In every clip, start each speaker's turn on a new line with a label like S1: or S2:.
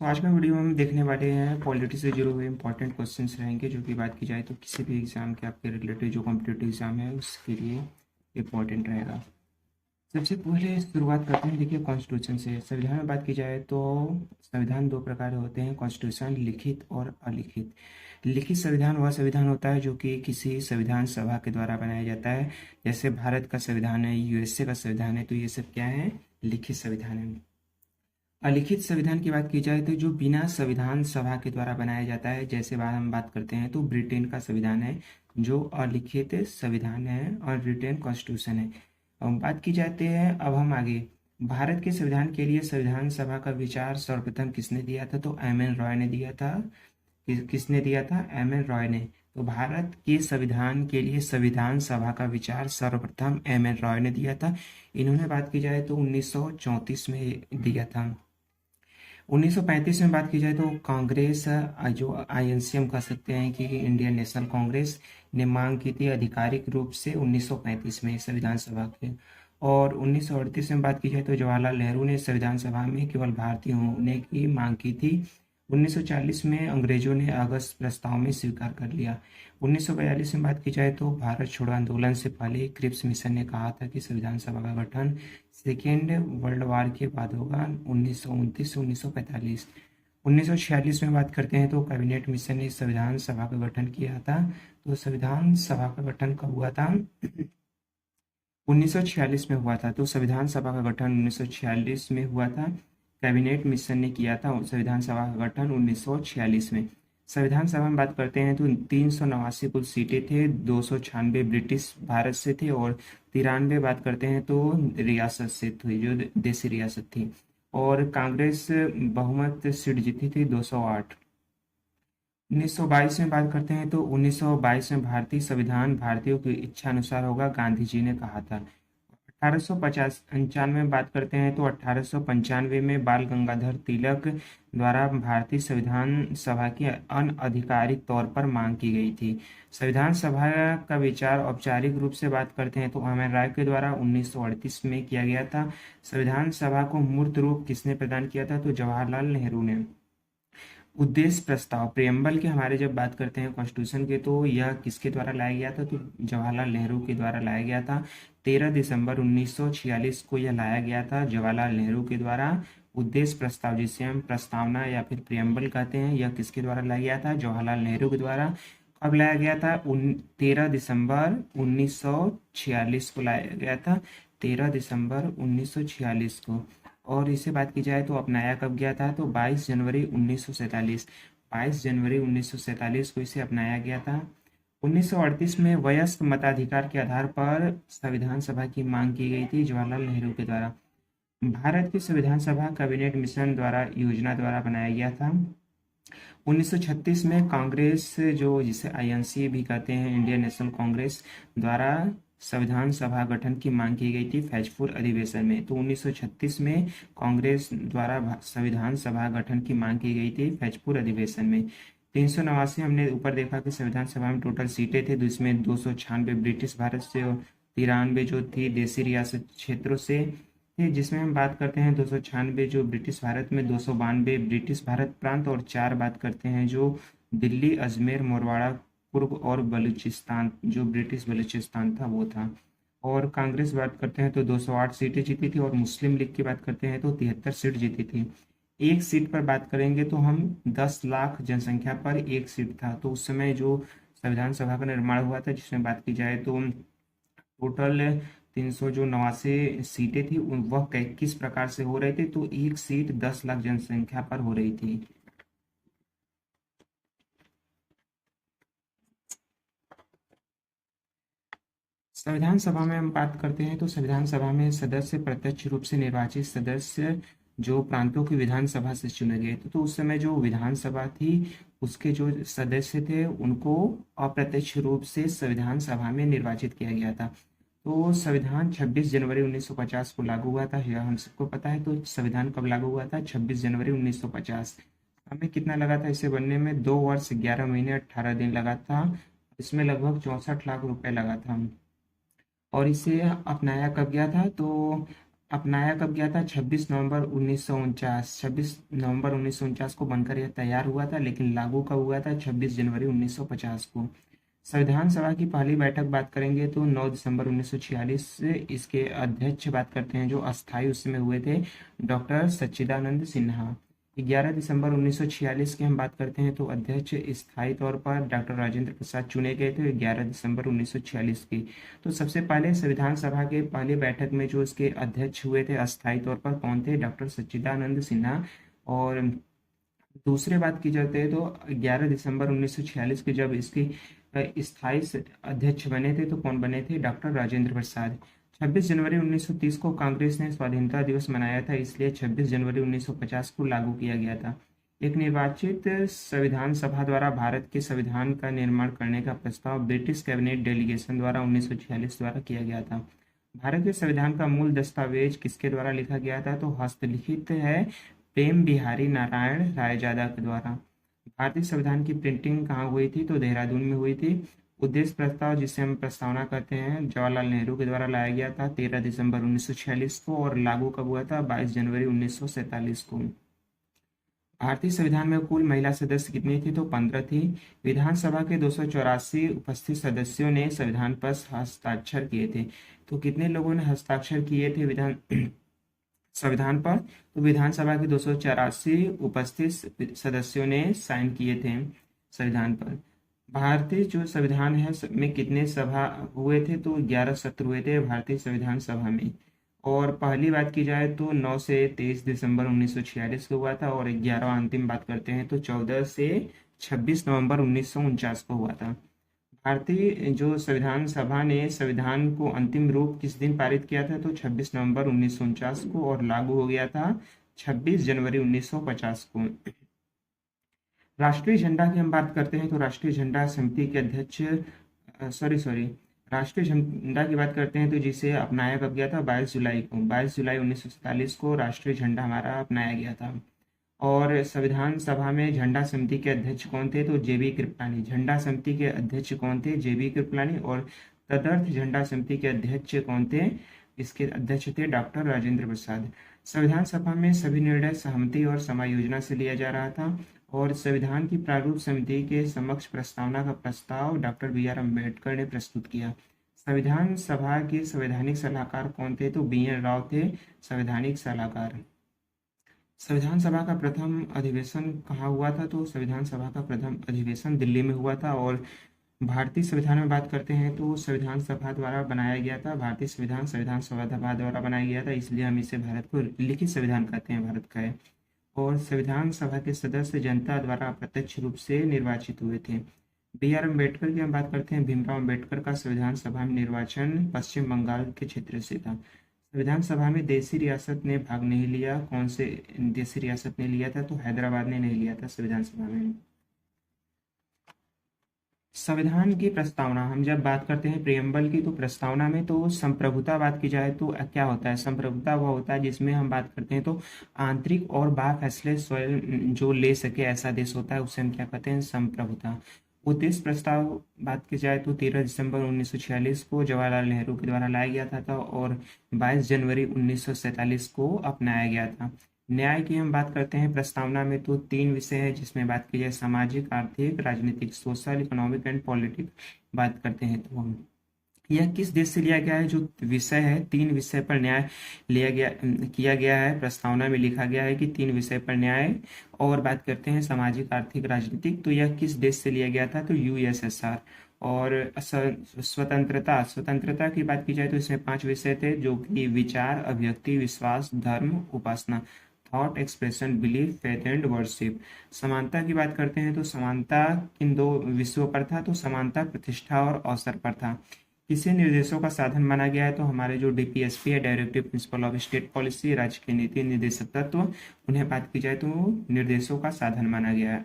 S1: तो आज का वीडियो में हम देखने वाले हैं पॉलिटी से जुड़े हुए इंपॉर्टेंट क्वेश्चंस रहेंगे। जो कि बात की जाए तो किसी भी एग्जाम के आपके रिलेटेड जो कॉम्पिटिटिव एग्जाम है उसके लिए इम्पोर्टेंट रहेगा। सबसे पहले शुरुआत करते हैं, देखिए कॉन्स्टिट्यूशन से। संविधान में बात की जाए तो संविधान दो प्रकार होते हैं, कॉन्स्टिट्यूशन लिखित और अलिखित। लिखित संविधान वह संविधान होता है जो कि किसी संविधान सभा के द्वारा बनाया जाता है। जैसे भारत का संविधान है, यूएसए का संविधान है, तो ये सब क्या है, लिखित संविधान है। अलिखित संविधान की बात की जाए तो जो बिना संविधान सभा के द्वारा बनाया जाता है, जैसे बात हम बात करते हैं तो ब्रिटेन का संविधान है जो अलिखित संविधान है, और ब्रिटेन कॉन्स्टिट्यूशन है। अब बात की जाती है, अब हम आगे भारत के संविधान के लिए संविधान सभा का विचार सर्वप्रथम किसने दिया था, तो एम एन रॉय ने दिया था। किसने दिया था, एम एन रॉय ने। तो भारत के संविधान के लिए संविधान सभा का विचार सर्वप्रथम एम एन रॉय ने दिया था। इन्होंने बात की जाए तो 1934 में दिया था। 1935 में बात की जाए तो कांग्रेस, जो आईएनसीएम कह सकते हैं कि इंडियन नेशनल कांग्रेस, ने मांग की थी आधिकारिक रूप से 1935 में संविधान सभा के। और 1938 में बात की जाए तो जवाहरलाल नेहरू ने संविधान सभा में केवल भारतीय होने की मांग की थी। 1940 में अंग्रेजों ने अगस्त प्रस्ताव में स्वीकार कर लिया। 1942 में बात की जाए तो भारत छोड़ो आंदोलन से पहले क्रिप्स मिशन ने कहा था कि संविधान सभा का गठन सेकेंड वर्ल्ड वार के बाद होगा, 1929 से 1945। 1946 में बात करते हैं तो कैबिनेट मिशन ने संविधान सभा का गठन किया था। तो संविधान सभा का गठन कब हुआ था, 1946 में हुआ था। तो संविधान सभा का गठन 1946 में हुआ था। कैबिनेट मिशन ने किया था संविधान सभा का गठन 1946 में। संविधान सभा में बात करते हैं तो 389 कुल सीटें थे, 296 ब्रिटिश भारत से थे, और 93 बात करते हैं तो रियासत से थी, जो देसी रियासत थी। और कांग्रेस बहुमत सीट जीती थी 208। 1922 में बात करते हैं तो 1922 में भारतीय संविधान भारतीयों की इच्छा अनुसार होगा, गांधी जी ने कहा था। 1895 में बात करते हैं तो 1895 में बाल गंगाधर तिलक द्वारा भारतीय संविधान सभा की अनआधिकारिक तौर पर मांग की गई थी। संविधान सभा का विचार औपचारिक रूप से बात करते हैं तो एम एन राय के द्वारा 1938 में किया गया था। संविधान सभा को मूर्त रूप किसने प्रदान किया था, तो जवाहरलाल नेहरू ने। उद्देश्य प्रस्ताव प्रियम्बल के हमारे जब बात करते हैं कॉन्स्टिट्यूशन के, तो यह किसके द्वारा लाया गया था, तो जवाहरलाल नेहरू के द्वारा लाया गया था। 13 दिसंबर 1946 को यह लाया गया था जवाहरलाल नेहरू के द्वारा। उद्देश्य प्रस्ताव, जिसे हम प्रस्तावना या फिर प्रियम्बल कहते हैं, यह किसके द्वारा लाया गया था, जवाहरलाल नेहरू के द्वारा। कब लाया गया था, 13 दिसंबर 1946 को लाया गया था, 13 दिसंबर 1946 को। और इसे बात की जाए तो अपनाया कब गया था, तो 22 जनवरी 1947, 22 जनवरी 1947 को इसे अपनाया गया था। 1938 में वयस्क मताधिकार के आधार पर संविधान सभा की मांग की गई थी जवाहरलाल नेहरू के द्वारा। भारत की संविधान सभा कैबिनेट मिशन द्वारा योजना द्वारा बनाया गया था। 1936 में कांग्रेस, जो जिसे आईएनसी भी कहते हैं, इंडियन नेशनल कांग्रेस, द्वारा संविधान सभा गठन की मांग की गई थी फैजपुर अधिवेशन में। तो 1936 में कांग्रेस द्वारा संविधान सभा गठन की मांग की गई थी फैजपुर अधिवेशन में। 389 हमने ऊपर देखा कि संविधान सभा में टोटल सीटें थे, जिसमें 296 ब्रिटिश भारत से और 93 जो थी देसी रियासत क्षेत्रों से थे। जिसमें हम बात करते हैं 296 जो ब्रिटिश भारत में, 292 ब्रिटिश भारत प्रांत, और 4 बात करते हैं जो दिल्ली, अजमेर, मोरवाड़ा, पूर्व और बलूचिस्तान, जो ब्रिटिश बलूचिस्तान था वो था। और कांग्रेस बात करते हैं तो 208 सीटें जीती थी, और मुस्लिम लीग की बात करते हैं तो 73 सीट जीती थी। एक सीट पर बात करेंगे तो हम 10 लाख जनसंख्या पर एक सीट था। तो उस समय जो संविधान सभा का निर्माण हुआ था, जिसमें बात की जाए तो टोटल 300 जो 89 सीटें थी वह किस प्रकार से हो रहे थे, तो एक सीट 10 लाख जनसंख्या पर हो रही थी। संविधान सभा में हम बात करते हैं तो संविधान सभा में सदस्य प्रत्यक्ष रूप से निर्वाचित सदस्य जो प्रांतों की विधानसभा से चुने गए थे। तो उस समय जो विधानसभा थी उसके जो सदस्य थे उनको अप्रत्यक्ष रूप से संविधान सभा में निर्वाचित किया गया था। तो संविधान 26 जनवरी 1950 को लागू हुआ था, यह हम सबको पता है। तो संविधान कब लागू हुआ था, 26 जनवरी 1950। हमें कितना लगा था इसे बनने में, 2 वर्ष 11 महीने 18 दिन लगा था। इसमें लगभग 64 लाख रुपए लगा था। और इसे अपनाया कब गया था, तो अपनाया कब गया था? 26 नवंबर 1949। 26 नवंबर 1949 को बनकर यह तैयार हुआ था, लेकिन लागू कब हुआ था? 26 जनवरी 1950 को। संविधान सभा की पहली बैठक बात करेंगे तो 9 दिसंबर 1946 से। इसके अध्यक्ष बात करते हैं जो अस्थायी उस समय हुए थे, डॉक्टर सच्चिदानंद सिन्हा। 11 दिसंबर 1946 की हम बात करते हैं तो अध्यक्ष स्थायी तौर पर डॉक्टर राजेंद्र प्रसाद चुने गए थे 11 दिसंबर 1946 की। तो सबसे पहले संविधान सभा के पहली बैठक में जो इसके अध्यक्ष हुए थे अस्थायी तौर पर, कौन थे? डॉक्टर सच्चिदानंद सिन्हा। और दूसरे बात की जाती है तो 11 दिसंबर 1946 के जब इसकी स्थायी अध्यक्ष बने थे तो कौन बने थे? डॉक्टर राजेंद्र प्रसाद। 26 जनवरी 1930 को कांग्रेस ने स्वाधीनता दिवस मनाया था, इसलिए 26 जनवरी 1950 को लागू किया गया था। एक निर्वाचित संविधान सभा द्वारा भारत के संविधान का निर्माण करने का प्रस्ताव ब्रिटिश कैबिनेट डेलीगेशन द्वारा 1946 द्वारा किया गया था। भारत के संविधान का मूल दस्तावेज किसके द्वारा लिखा गया था? तो हस्तलिखित है प्रेम बिहारी नारायण रायजादा के द्वारा। भारतीय संविधान की प्रिंटिंग कहाँ हुई थी? तो देहरादून में हुई थी। उद्देश्य प्रस्ताव, जिसे हम प्रस्तावना कहते हैं, जवाहरलाल नेहरू के द्वारा लाया गया था 13 दिसंबर 1946 को, और लागू कब हुआ था? 22 जनवरी 1947 को। भारतीय संविधान में कुल महिला सदस्य कितनी थी? तो 15 थी। विधानसभा के 284 उपस्थित सदस्यों ने संविधान पर हस्ताक्षर किए थे। तो कितने लोगों ने हस्ताक्षर किए थे संविधान पर? तो विधानसभा के 284 उपस्थित सदस्यों ने साइन किए थे संविधान पर। भारतीय जो संविधान है में कितने सभा हुए थे? तो 11 सत्र हुए थे भारतीय संविधान सभा में। और पहली बात की जाए तो 9 से 23 दिसंबर 1946 को हुआ था, और 11वां अंतिम बात करते हैं तो 14 से 26 नवंबर 1949 को हुआ था। भारतीय जो संविधान सभा ने संविधान को अंतिम रूप किस दिन पारित किया था? तो 26 नवंबर 1949 को, और लागू हो गया था 26 जनवरी 1950 को। राष्ट्रीय झंडा की हम बात करते हैं तो राष्ट्रीय झंडा समिति के अध्यक्ष, सॉरी, राष्ट्रीय झंडा की बात करते हैं तो जिसे अपनाया कब गया था? 22 जुलाई को। 22 जुलाई 1947 को राष्ट्रीय झंडा हमारा अपनाया गया था। और संविधान सभा में झंडा समिति के अध्यक्ष कौन थे? तो जेबी कृपलानी। झंडा समिति के अध्यक्ष कौन थे? जेबी कृपलानी। और तदर्थ झंडा समिति के अध्यक्ष कौन थे? इसके अध्यक्ष थे डॉक्टर राजेंद्र प्रसाद। संविधान सभा में सभी निर्णय सहमति और समायोजना से लिया जा रहा था। और संविधान की प्रारूप समिति के समक्ष प्रस्तावना का प्रस्ताव डॉक्टर बी आर अम्बेडकर ने प्रस्तुत किया। संविधान सभा के संवैधानिक सलाहकार कौन थे? तो बी एन राव थे संवैधानिक सलाहकार। संविधान सभा का प्रथम अधिवेशन कहाँ हुआ था? तो संविधान सभा का प्रथम अधिवेशन दिल्ली में हुआ था। और भारतीय संविधान में बात करते हैं तो संविधान सभा द्वारा बनाया गया था। भारतीय संविधान संविधान सभा द्वारा बनाया गया था, इसलिए हम इसे भारत को लिखित संविधान कहते हैं, भारत का है। और संविधान सभा के सदस्य जनता द्वारा अप्रत्यक्ष रूप से निर्वाचित हुए थे। बी आर अम्बेडकर की हम बात करते हैं। भीमराव अम्बेडकर का संविधान सभा में निर्वाचन पश्चिम बंगाल के क्षेत्र से था। संविधान सभा में देशी रियासत ने भाग नहीं लिया। कौन से देशी रियासत ने लिया था? तो हैदराबाद ने नहीं लिया था संविधान सभा में। संविधान की प्रस्तावना, हम जब बात करते हैं प्रियम्बल की, तो प्रस्तावना में तो संप्रभुता बात की जाए तो क्या होता है? संप्रभुता वह होता है जिसमें हम बात करते हैं तो आंतरिक और बाह्य फैसले स्वयं जो ले सके ऐसा देश होता है, उसे हम क्या कहते हैं? संप्रभुता। उद्देश्य प्रस्ताव बात की जाए तो 13 दिसंबर 1946 को जवाहरलाल नेहरू के द्वारा लाया गया था और 22 जनवरी 1947 को अपनाया गया था। न्याय की हम बात करते हैं प्रस्तावना में तो 3 विषय है, जिसमें बात की जाए सामाजिक, आर्थिक, राजनीतिक, सोशल, इकोनॉमिक एंड पॉलिटिक बात करते हैं तो हम यह किस देश से लिया गया है? जो विषय है, 3 विषय पर न्याय लिया गया किया गया है। प्रस्तावना में लिखा गया है कि 3 विषय पर न्याय। और बात करते हैं सामाजिक, आर्थिक, राजनीतिक, तो यह किस देश से लिया गया था? तो यूएसएसआर। और स्वतंत्रता की बात की जाए तो इसमें 5 विषय थे, जो कि विचार, अभिव्यक्ति, विश्वास, धर्म, उपासना, thought, expression, belief, faith and worship. समानता की बात करते हैं तो समानता किन 2 विषयों पर था? तो समानता प्रतिष्ठा और अवसर पर था। किसे निर्देशों का साधन माना गया है? तो हमारे जो डीपीएसपी है, directive principle of state policy, राज्य की नीति निर्देशक तत्व, उन्हें बात की जाए तो निर्देशों का साधन माना गया है।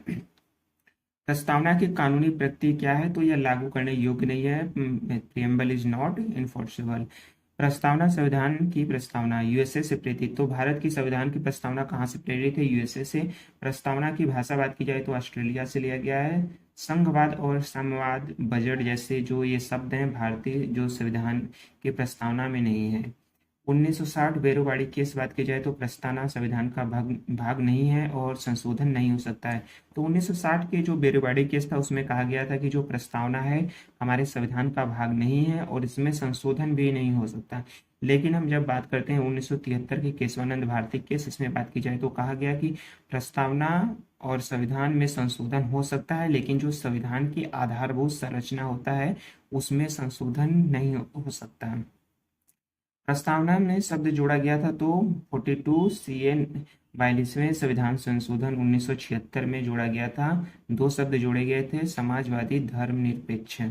S1: प्रस्तावना की कानूनी प्रकृति क्या है? तो यह लागू करने योग्य नहीं है। Preamble is not enforceable. प्रस्तावना, संविधान की प्रस्तावना यूएसए से प्रेरित। तो भारत की संविधान की प्रस्तावना कहाँ से प्रेरित है? यूएसए से। प्रस्तावना की भाषा बात की जाए तो ऑस्ट्रेलिया से लिया गया है। संघवाद और साम्यवाद, बजट जैसे जो ये शब्द हैं भारतीय जो संविधान की प्रस्तावना में नहीं है। 1960 बेरोबाड़ी केस बात की जाए तो प्रस्तावना संविधान का भाग नहीं है और संशोधन नहीं हो सकता है। तो 1960 के जो बेरोबाड़ी केस था उसमें कहा गया था कि जो प्रस्तावना है हमारे संविधान का भाग नहीं है और इसमें संशोधन भी नहीं हो सकता। लेकिन हम जब बात करते हैं 1973 के केशवानंद भारती केस, इसमें बात की जाए तो कहा गया कि प्रस्तावना और संविधान में संशोधन हो सकता है, लेकिन जो संविधान की आधारभूत संरचना होता है उसमें संशोधन नहीं हो सकता। प्रस्तावना में शब्द जोड़ा गया था तो 42 CN 42वें संविधान संशोधन 1976 में जोड़ा गया था। दो शब्द जोड़े गए थे, समाजवादी, धर्मनिरपेक्ष।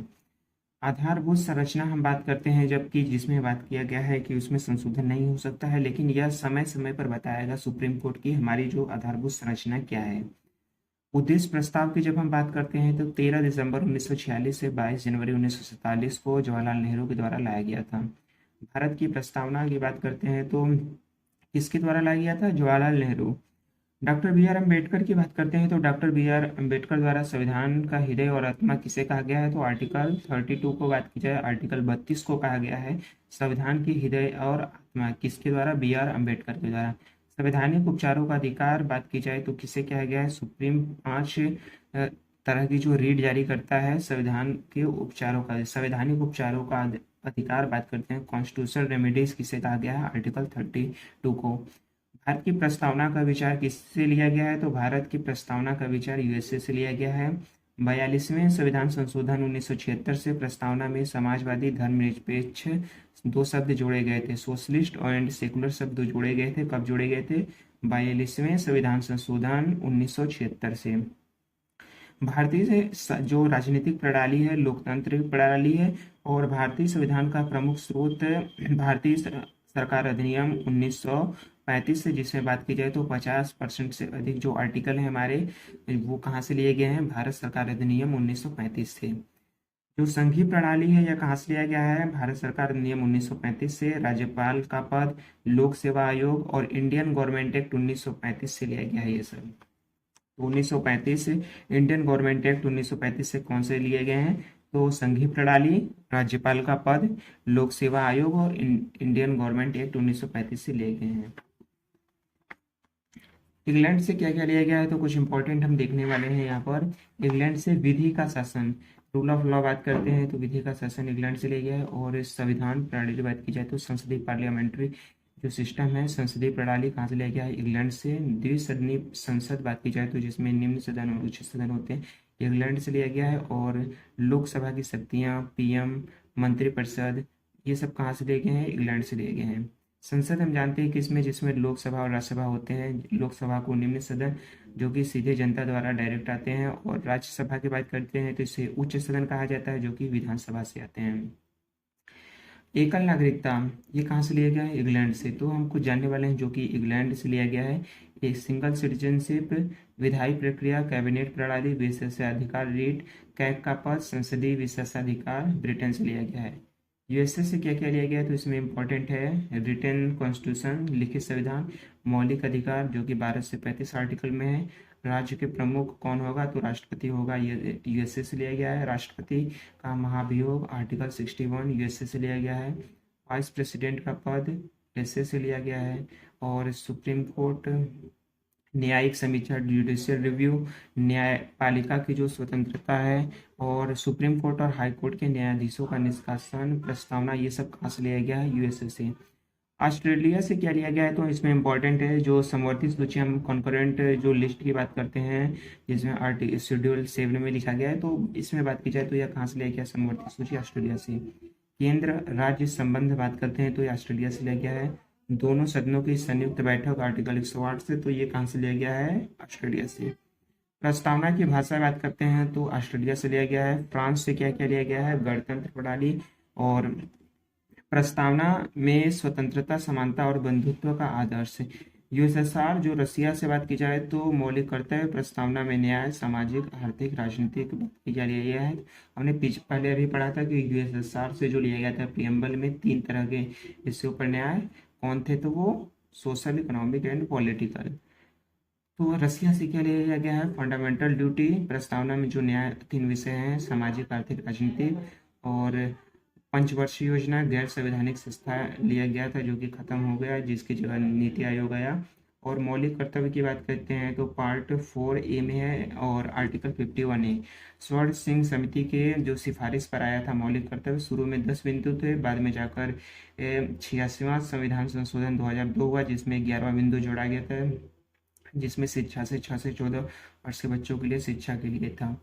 S1: आधारभूत संरचना हम बात करते हैं जबकि जिसमें बात किया गया है कि उसमें संशोधन नहीं हो सकता है, लेकिन यह समय समय पर बताएगा सुप्रीम कोर्ट की हमारी जो आधारभूत संरचना क्या है। उद्देश्य प्रस्ताव की जब हम बात करते हैं तो 13 दिसंबर 1946 से 22 जनवरी 1947 को जवाहरलाल नेहरू के द्वारा लाया गया था। भारत की प्रस्तावना की बात करते हैं तो किसके द्वारा लाया गया था? Jawaharlal Nehru. Doctor B R Ambedkar की बात करते हैं तो डॉक्टर बी आर अम्बेडकर द्वारा संविधान का हृदय और आत्मा किसे कहा गया है? तो आर्टिकल 32 को बात की जाए, आर्टिकल 32 को कहा गया है संविधान की हृदय और आत्मा, किसके द्वारा? बी आर अम्बेडकर के द्वारा। संवैधानिक उपचारों का अधिकार बात की जाए तो किसे कहा गया है? सुप्रीम 5 तरह की जो रीड जारी करता है संविधान के उपचारों का, संवैधानिक उपचारों का अधिकार बात करते हैं, कॉन्स्टिट्यूशनल रेमेडीज किसे कहा गया है? आर्टिकल 32 को। भारत की प्रस्तावना का विचार किससे लिया गया है? तो भारत की प्रस्तावना का विचार यूएसए से लिया गया है। 42वें संविधान संशोधन 1976 से प्रस्तावना में समाजवादी, धर्मनिरपेक्ष दो शब्द जोड़े गए थे, सोशलिस्ट एंड सेकुलर शब्द जोड़े गए थे। कब जोड़े गए थे? 42वें संविधान संशोधन 1976 से। भारतीय जो राजनीतिक प्रणाली है लोकतांत्रिक प्रणाली है और भारतीय संविधान का प्रमुख स्रोत भारतीय सरकार अधिनियम 1935 से, जिसमें बात की जाए तो 50% से अधिक जो आर्टिकल हैं हमारे वो कहाँ से लिए गए हैं? भारत सरकार अधिनियम 1935 से। जो संघीय प्रणाली है यह कहाँ से लिया गया है? भारत सरकार अधिनियम 1935 से। राज्यपाल का पद, लोक सेवा आयोग और इंडियन गवर्नमेंट एक्ट 1935 से लिया गया है ये सब। 1935 इंडियन गवर्नमेंट एक्ट 1935 से कौन से लिए गए हैं? तो संघीय प्रणाली, राज्यपाल का पद, लोक सेवा आयोग और इंडियन गवर्नमेंट एक्ट 1935 से लिए गए हैं। इंग्लैंड से क्या क्या लिया गया है? तो कुछ इंपॉर्टेंट हम देखने वाले हैं यहाँ पर। इंग्लैंड से विधि का शासन, रूल ऑफ लॉ बात करते हैं तो विधि का शासन इंग्लैंड से लिया गया है। और संविधान प्रणाली की बात की जाए तो संसदीय पार्लियामेंट्री जो सिस्टम है, संसदीय प्रणाली कहाँ से लिया गया है? इंग्लैंड से। द्विसदनीय संसद बात की जाए तो जिसमें निम्न सदन और उच्च सदन होते हैं, इंग्लैंड से लिया गया है। और लोकसभा की शक्तियाँ, पीएम, मंत्रिपरिषद, ये सब कहाँ से लिए गए हैं? इंग्लैंड से लिए गए हैं। संसद हम जानते हैं किसमें, जिसमें लोकसभा और राज्यसभा होते हैं। लोकसभा को निम्न सदन जो कि सीधे जनता द्वारा डायरेक्ट आते हैं, और राज्यसभा की बात करते हैं तो इसे उच्च सदन कहा जाता है जो कि विधानसभा से आते हैं। एकल नागरिकता ये कहाँ से लिया गया है? इंग्लैंड से। तो हम कुछ जानने वाले हैं जो कि इंग्लैंड से लिया गया है। एक सिंगल सिटीजनशिप, विधायी प्रक्रिया, कैबिनेट प्रणाली, विशेषाधिकार रीट, कैग का पद, संसदीय विशेषाधिकार ब्रिटेन से लिया गया है। यूएसए से क्या क्या लिया गया है? तो इसमें इंपॉर्टेंट है रिटन कॉन्स्टिट्यूशन, लिखित संविधान, मौलिक अधिकार जो कि 12 से 35 आर्टिकल में है। राज्य के प्रमुख कौन होगा? तो राष्ट्रपति होगा, ये यूएसए से लिया गया है। राष्ट्रपति का महाभियोग आर्टिकल 61 यूएसए से लिया गया है। वाइस प्रेसिडेंट का पद यूएसए से लिया गया है। और सुप्रीम कोर्ट, न्यायिक समीक्षा, जुडिशियल रिव्यू, न्यायपालिका की जो स्वतंत्रता है, और सुप्रीम कोर्ट और हाई कोर्ट के न्यायाधीशों का निष्कासन, प्रस्तावना, ये सब कहाँ से लिया गया है? यूएसए से। ऑस्ट्रेलिया से क्या लिया गया है? तो इसमें इंपॉर्टेंट है जो समवर्ती सूची, हम कॉन्करेंट जो लिस्ट की बात करते हैं जिसमें आर्टिकल शेड्यूल 7 में लिखा गया है, तो इसमें बात की जाए तो यह कहाँ से लिया गया? समवर्ती सूची ऑस्ट्रेलिया से। केंद्र राज्य संबंध बात करते हैं तो ये ऑस्ट्रेलिया से लिया गया है। दोनों सदनों की संयुक्त बैठक आर्टिकल 108 से, तो ये कहाँ से लिया गया है? ऑस्ट्रेलिया से। प्रस्तावना की भाषा बात करते हैं तो ऑस्ट्रेलिया से लिया गया है। फ्रांस से क्या क्या लिया गया है? गणतंत्र प्रणाली, और प्रस्तावना में स्वतंत्रता, समानता और बंधुत्व का आदर्श। यूएसएसआर जो रसिया से बात की जाए तो मौलिक कर्तव्य, प्रस्तावना में न्याय, सामाजिक, आर्थिक, राजनीतिक बात की जा रही है। हमने पहले अभी पढ़ा था कि यूएसएसआर से जो लिया गया था प्रियम्बल में 3 तरह के इसके ऊपर न्याय कौन थे? तो वो सोशल, इकोनॉमिक एंड पॉलिटिकल। तो रसिया से क्या लिया गया है? Fundamental duty. प्रस्तावना में जो न्याय 3 विषय हैं, सामाजिक, आर्थिक, राजनीतिक। और पंचवर्षीय योजना गैर संवैधानिक संस्था लिया गया था जो कि खत्म हो गया, जिसकी जगह नीति आयोग आया। और मौलिक कर्तव्य की बात करते हैं तो पार्ट 4A में है और आर्टिकल 51 है। स्वर्ण सिंह समिति के जो सिफारिश पर आया था मौलिक कर्तव्य, शुरू में 10 बिंदु थे, बाद में जाकर 86वां संविधान संशोधन 2002 हुआ जिसमें 11वां बिंदु जोड़ा गया था, जिसमें शिक्षा से 6 से 14 वर्ष के बच्चों के लिए शिक्षा के लिए था।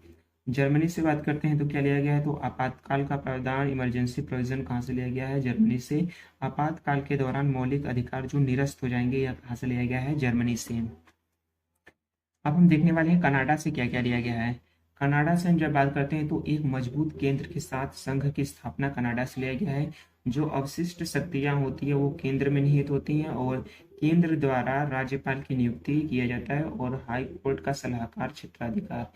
S1: जर्मनी से बात करते हैं तो क्या लिया गया है, तो आपातकाल का प्रावधान इमरजेंसी प्रोविजन कहाँ से लिया गया है, जर्मनी से। आपातकाल के दौरान मौलिक अधिकार जो निरस्त हो जाएंगे, यह कहाँ से लिया गया है, जर्मनी से। अब हम देखने वाले हैं कनाडा से क्या क्या लिया गया है। कनाडा से हम जब बात करते हैं तो एक मजबूत केंद्र के साथ संघ की स्थापना कनाडा से लिया गया है। जो अवशिष्ट शक्तियां होती है वो केंद्र में निहित होती हैं और केंद्र द्वारा राज्यपाल की नियुक्ति किया जाता है और हाई कोर्ट का सलाहकार क्षेत्राधिकार।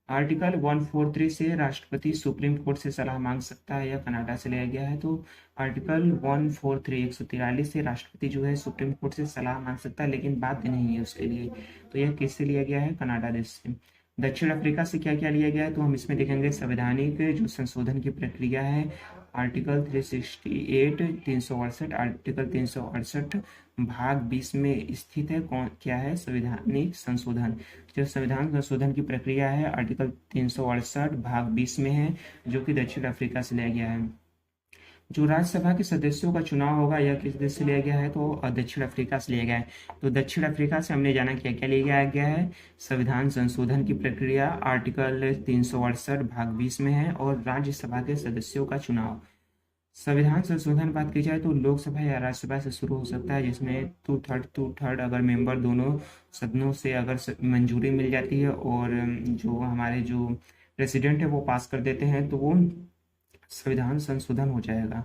S1: आर्टिकल 143 से राष्ट्रपति सुप्रीम कोर्ट से सलाह मांग सकता है, यह कनाडा से लिया गया है। तो आर्टिकल 143 143 से राष्ट्रपति जो है सुप्रीम कोर्ट से सलाह मांग सकता है, लेकिन बाध्य नहीं है उसके लिए। तो यह किससे लिया गया है, कनाडा देश से। दक्षिण अफ्रीका से क्या क्या लिया गया है, तो हम इसमें देखेंगे संवैधानिक जो संशोधन की प्रक्रिया है, आर्टिकल 368 368 आर्टिकल 368 भाग 20 में स्थित है। कौन क्या है, संवैधानिक संशोधन। जो संविधान संशोधन की प्रक्रिया है आर्टिकल 368 भाग 20 में है, जो कि दक्षिण अफ्रीका से लिया गया है। जो राज्यसभा के सदस्यों का चुनाव होगा यह किस देश से लिया गया है, तो दक्षिण अफ्रीका से लिया गया है। तो दक्षिण अफ्रीका से हमने जाना क्या क्या लिया गया है, संविधान संशोधन की प्रक्रिया आर्टिकल 368 भाग 20 में है और राज्यसभा के सदस्यों का चुनाव। संविधान संशोधन बात की जाए तो लोकसभा या राज्यसभा से शुरू हो सकता है, जिसमें टू थर्ड अगर मेंबर दोनों सदनों से अगर मंजूरी मिल जाती है और जो हमारे जो प्रेसिडेंट है वो पास कर देते हैं तो वो संविधान संशोधन हो जाएगा।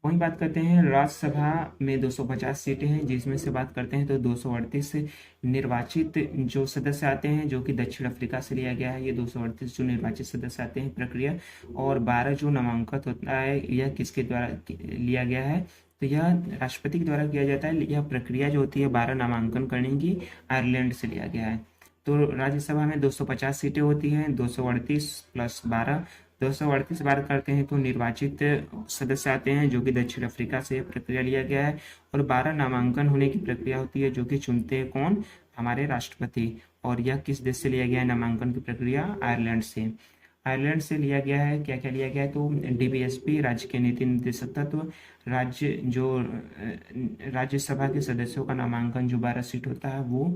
S1: वहीं बात करते हैं राज्यसभा में 250 सीटें हैं, जिसमें से बात करते हैं तो 238 निर्वाचित जो सदस्य आते हैं, जो कि दक्षिण अफ्रीका से लिया गया है। ये 238 जो निर्वाचित सदस्य आते हैं प्रक्रिया, और 12 जो नामांकित होता है यह किसके द्वारा लिया गया है, तो यह राष्ट्रपति के द्वारा किया जाता है। यह प्रक्रिया जो होती है 12 नामांकन करने की, आयरलैंड से लिया गया है। तो राज्यसभा में 250 सीटें होती हैं, 238 प्लस 12 238 बार करते हैं तो निर्वाचित सदस्य आते हैं, जो कि दक्षिण अफ्रीका से प्रक्रिया लिया गया है। और 12 नामांकन होने की प्रक्रिया होती है, जो कि चुनते हैं कौन, हमारे राष्ट्रपति। और यह किस देश से लिया गया है, नामांकन की प्रक्रिया आयरलैंड से। आयरलैंड से लिया गया है। क्या क्या लिया गया है, तो डीबीएसपी राज्य के नीति निर्देशक तत्व, राज्य जो राज्यसभा के सदस्यों का नामांकन जो 12 सीट होता है वो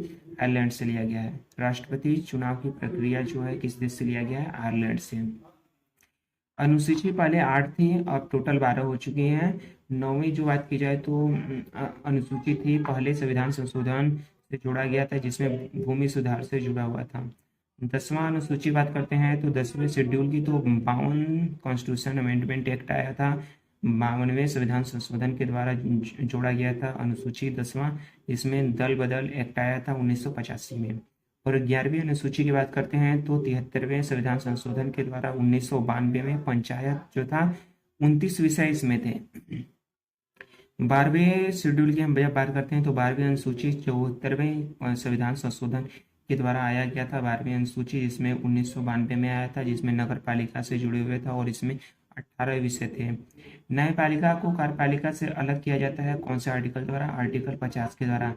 S1: आयरलैंड से लिया गया है। राष्ट्रपति चुनाव की प्रक्रिया जो है किस देश से लिया गया है, आयरलैंड से। अनुसूची पहले 8 थी, अब टोटल 12 हो चुकी हैं। 9वीं जो बात की जाए तो अनुसूची थी, पहले संविधान संशोधन से जोड़ा गया था जिसमें भूमि सुधार से जुड़ा हुआ था। 10वां अनुसूची बात करते हैं तो 10वें शेड्यूल की, तो 52 कॉन्स्टिट्यूशन अमेंडमेंट एक्ट आया था, 52वें संविधान संशोधन के द्वारा जोड़ा गया था अनुसूची 10वां। इसमें दल बदल एक्ट आया था 1985 में। और 11वीं अनुसूची की बात करते हैं तो 73वें संविधान संशोधन के द्वारा 1992 में पंचायत जो था 29 विषय इसमें थे। 12वें शेड्यूल की हम जब बात करते हैं तो 12वीं अनुसूची 74वें संविधान संशोधन के द्वारा आया गया था। 12वीं अनुसूची जिसमें 1992 में आया था, जिसमें नगर पालिका से जुड़े हुए था और इसमें 18 विषय थे। न्यायपालिका को कार्यपालिका से अलग किया जाता है, कौन से आर्टिकल द्वारा, आर्टिकल 50 के द्वारा।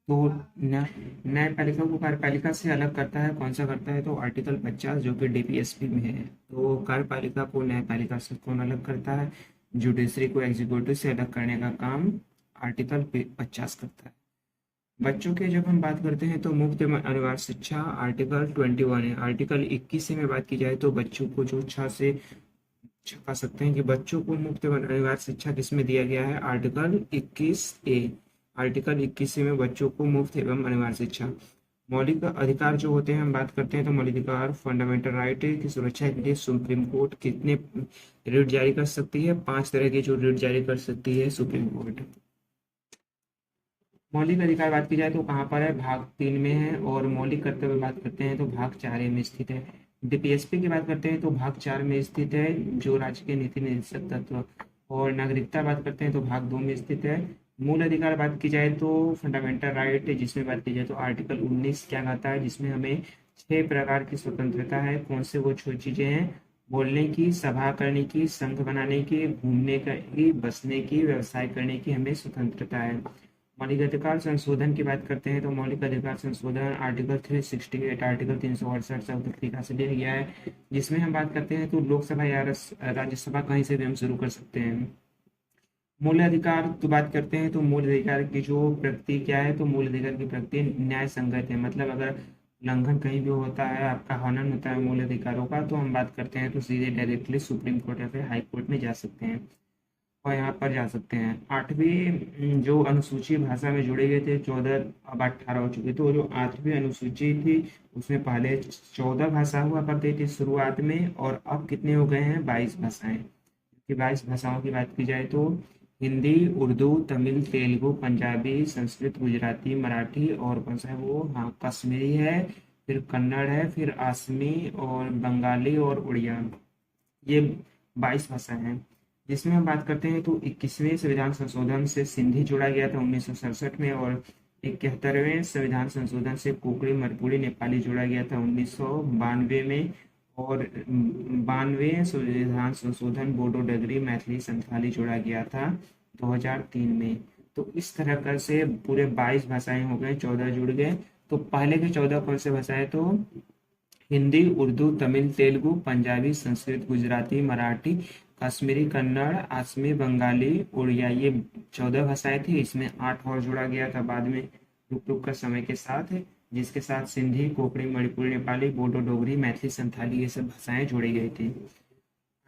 S1: तो न्यायपालिका को कार्यपालिका से अलग करता है, कौन सा करता है, तो आर्टिकल 50 जो कि डीपीएसपी में है। तो कार्यपालिका को न्यायपालिका से कौन अलग करता है, जुडिशरी को एग्जीक्यूटिव से अलग करने का काम आर्टिकल 50 करता है। बच्चों के जब हम बात करते हैं तो मुफ्त अनिवार्य शिक्षा आर्टिकल 21 है। आर्टिकल 21 से में बात की जाए तो बच्चों को जो छपा सकते हैं कि बच्चों को मुफ्त अनिवार्य शिक्षा किसमें दिया गया है, आर्टिकल 21A। आर्टिकल 21 में बच्चों को मुफ्त एवं अनिवार्य शिक्षा। मौलिक अधिकार जो होते हैं हम बात करते हैं तो मौलिक अधिकार फंडामेंटल राइट की सुरक्षा के लिए सुप्रीम कोर्ट कितने रिट जारी कर सकती है, 5 तरह के जो रिट जारी कर सकती है सुप्रीम कोर्ट। मौलिक अधिकार बात की जाए तो कहाँ पर है, भाग 3 में है। और मौलिक कर्तव्य बात करते हैं तो भाग 4 में स्थित है। डीपीएसपी की बात करते हैं तो भाग 4 में स्थित है, जो राज्य के नीति निर्देशक तत्व। और नागरिकता बात करते हैं तो भाग 2 में स्थित है। मूल अधिकार बात की जाए तो फंडामेंटल राइट, जिसमें बात की जाए तो आर्टिकल 19 क्या कहता है, जिसमें हमें 6 प्रकार की स्वतंत्रता है। कौन से वो 6 चीजें हैं, बोलने की, सभा करने की, संघ बनाने की, घूमने की, बसने की, व्यवसाय करने की हमें स्वतंत्रता है। मौलिक अधिकार संशोधन की बात करते हैं तो मौलिक अधिकार संशोधन आर्टिकल 368 आर्टिकल 368 साउथ अफ्रीका से लिया गया है, जिसमें हम बात करते हैं तो लोकसभा या राज्यसभा कहीं से भी हम शुरू कर सकते हैं। मूल अधिकार की बात करते हैं तो मूल अधिकार की जो प्रकृति क्या है, तो मूल अधिकार की प्रकृति न्याय संगत है। मतलब अगर उल्लंघन कहीं भी होता है, आपका हनन होता है मूल अधिकारों का, तो हम बात करते हैं तो सीधे डायरेक्टली सुप्रीम कोर्ट या फिर हाई कोर्ट में जा सकते हैं और यहाँ पर जा सकते हैं। आठवीं जो अनुसूची भाषा में जोड़े गए थे 14, अब 18 हो चुके, तो जो आठवीं अनुसूची थी उसमें पहले 14 भाषा हुआ करती थी शुरुआत में, और अब कितने हो गए हैं, 22 भाषाएं। कि 22 भाषाओं की बात की जाए तो हिंदी, उर्दू, तमिल, तेलुगु, पंजाबी, संस्कृत, गुजराती, मराठी, और कौन सा है वो, हाँ कश्मीरी है, फिर कन्नड़ है, फिर असमी और बंगाली और उड़िया, ये 22 भाषाएं हैं। जिसमें हम बात करते हैं तो 21वें संविधान संशोधन से सिंधी जोड़ा गया था 1967 में, और 71वें संविधान संशोधन से कोंकणी, मणिपुरी, नेपाली जोड़ा गया था 1992 में, और 92वें संविधान संशोधन बोडो, डगरी, मैथिली, संथाली जोड़ा गया था 2003 में। तो इस तरह कर से पूरे 22 भाषाएं हो गए, 14 जुड़ गए। तो पहले के 14 कौन से भाषाएं, तो हिंदी, उर्दू, तमिल, तेलुगु, पंजाबी, संस्कृत, गुजराती, मराठी, कश्मीरी, कन्नड़, असमी, बंगाली, उड़िया, ये 14 भाषाएं थी। इसमें 8 और जोड़ा गया था बाद में रुक रुक कर समय के साथ, जिसके साथ सिंधी, कोंकणी, मणिपुरी, नेपाली, बोडो, डोगरी, मैथिली, संथाली, ये सब भाषाएं जोड़ी गई थी।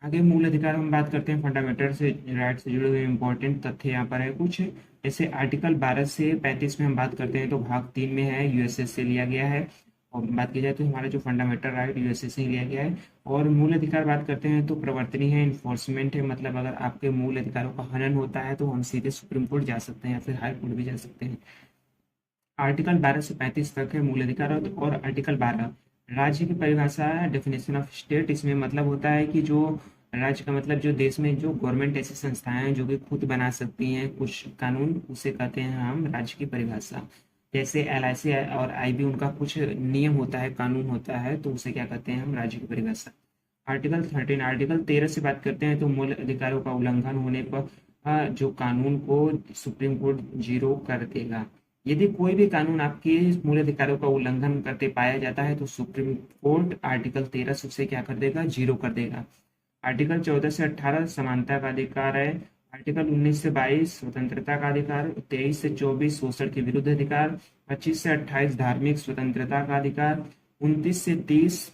S1: आगे मूल अधिकार हम बात करते हैं, फंडामेंटल से राइट से जुड़े हुए इंपॉर्टेंट तथ्य यहाँ पर है कुछ। जैसे आर्टिकल 12 से 35 में हम बात करते हैं तो भाग 3 में है, यूएसएस से लिया गया है। और बात की जाए तो हमारा जो फंडामेंटल राइट यूएसएस से ही लिया गया है। और मूल अधिकार बात करते हैं तो प्रवर्तनी है, इन्फोर्समेंट है, मतलब अगर आपके मूल अधिकारों का हनन होता है तो हम सीधे सुप्रीम कोर्ट जा सकते हैं या फिर हाई कोर्ट भी जा सकते हैं। आर्टिकल 12 से 35 तक है मूल अधिकार। और आर्टिकल 12 राज्य की परिभाषा, डेफिनेशन ऑफ स्टेट, इसमें मतलब होता है कि जो राज्य का मतलब जो देश में जो गवर्नमेंट ऐसी संस्थाएं हैं जो कि खुद बना सकती हैं कुछ कानून, उसे कहते हैं हम राज्य की परिभाषा। जैसे एलआईसी और आईबी, उनका कुछ नियम होता है, कानून होता है, तो उसे क्या कहते हैं हम, राज्य की परिभाषा। आर्टिकल 13 से बात करते हैं तो मूल अधिकारों का उल्लंघन होने पर जो कानून को सुप्रीम कोर्ट जीरो कर देगा। यदि कोई भी कानून आपके मूल अधिकारों का उल्लंघन करते पाया जाता है तो सुप्रीम कोर्ट आर्टिकल 13 से उसे क्या कर देगा, जीरो कर देगा। आर्टिकल 14 से 18 समानता का अधिकार है। आर्टिकल 19 से 22 स्वतंत्रता का अधिकार, 23 से 24 शोषण के विरुद्ध अधिकार, 25 से 28 धार्मिक स्वतंत्रता का अधिकार, 29 से 30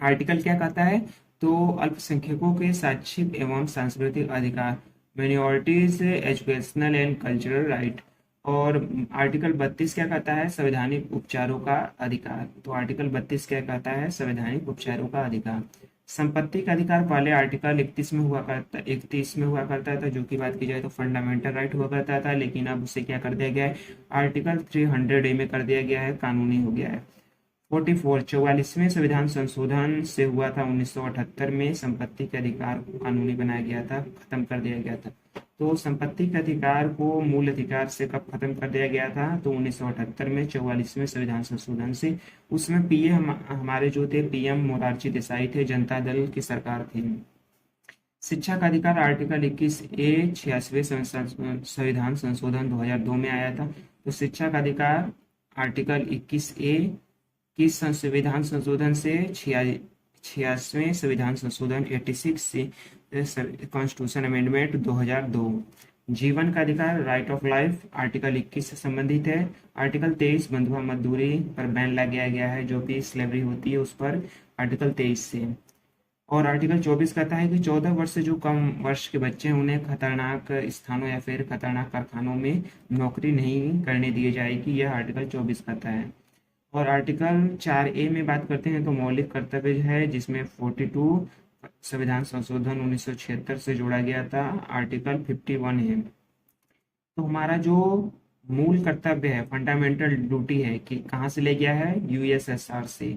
S1: आर्टिकल क्या कहता है, तो अल्पसंख्यकों के शैक्षिक एवं सांस्कृतिक अधिकार, minorities educational and cultural right. और आर्टिकल 32 क्या कहता है, संवैधानिक उपचारों का अधिकार। तो आर्टिकल 32 क्या कहता है, संवैधानिक उपचारों का अधिकार। संपत्ति का अधिकार पहले आर्टिकल 31 में हुआ करता था, जो की बात की जाए तो फंडामेंटल राइट हुआ करता था, लेकिन अब उसे क्या कर दिया गया है, आर्टिकल 300A में कर दिया गया है, कानूनी हो गया है। 44वें संविधान संशोधन से हुआ था 1978 में, संपत्ति के अधिकार को कानूनी बनाया गया था, खत्म कर दिया गया था। तो संपत्ति के अधिकार को मूल अधिकार से कब खत्म कर दिया गया था, तो 1978 में 44वें संविधान संशोधन से। उसमें पीएम हमारे जो थे, पीएम मोरारजी देसाई थे, जनता दल की सरकार थी। शिक्षा का अधिकार आर्टिकल 21A 86वें संविधान संशोधन 2002 में आया था। तो शिक्षा का अधिकार आर्टिकल 21A किस संविधान संशोधन से, 86वें संविधान संशोधन 86 से, कॉन्स्टिट्यूशन अमेंडमेंट 2002। जीवन का अधिकार राइट ऑफ लाइफ आर्टिकल 21 से संबंधित है। आर्टिकल 23 बंधुआ मजदूरी पर बैन लगाया गया है, जो भी स्लेवरी होती है उस पर, आर्टिकल 23 से। और आर्टिकल 24 कहता है कि 14 वर्ष से जो कम वर्ष के बच्चे हैं उन्हें खतरनाक स्थानों या फिर खतरनाक कारखानों में नौकरी नहीं करने दी जाएगी, यह आर्टिकल 24 कहता है। और आर्टिकल 4A में बात करते हैं तो मौलिक कर्तव्य है, जिसमें 42 संविधान संशोधन 1976 से जोड़ा गया था, आर्टिकल 51 है। तो हमारा जो मूल कर्तव्य है, फंडामेंटल ड्यूटी है, कि कहाँ से ले गया है, यूएसएसआर से।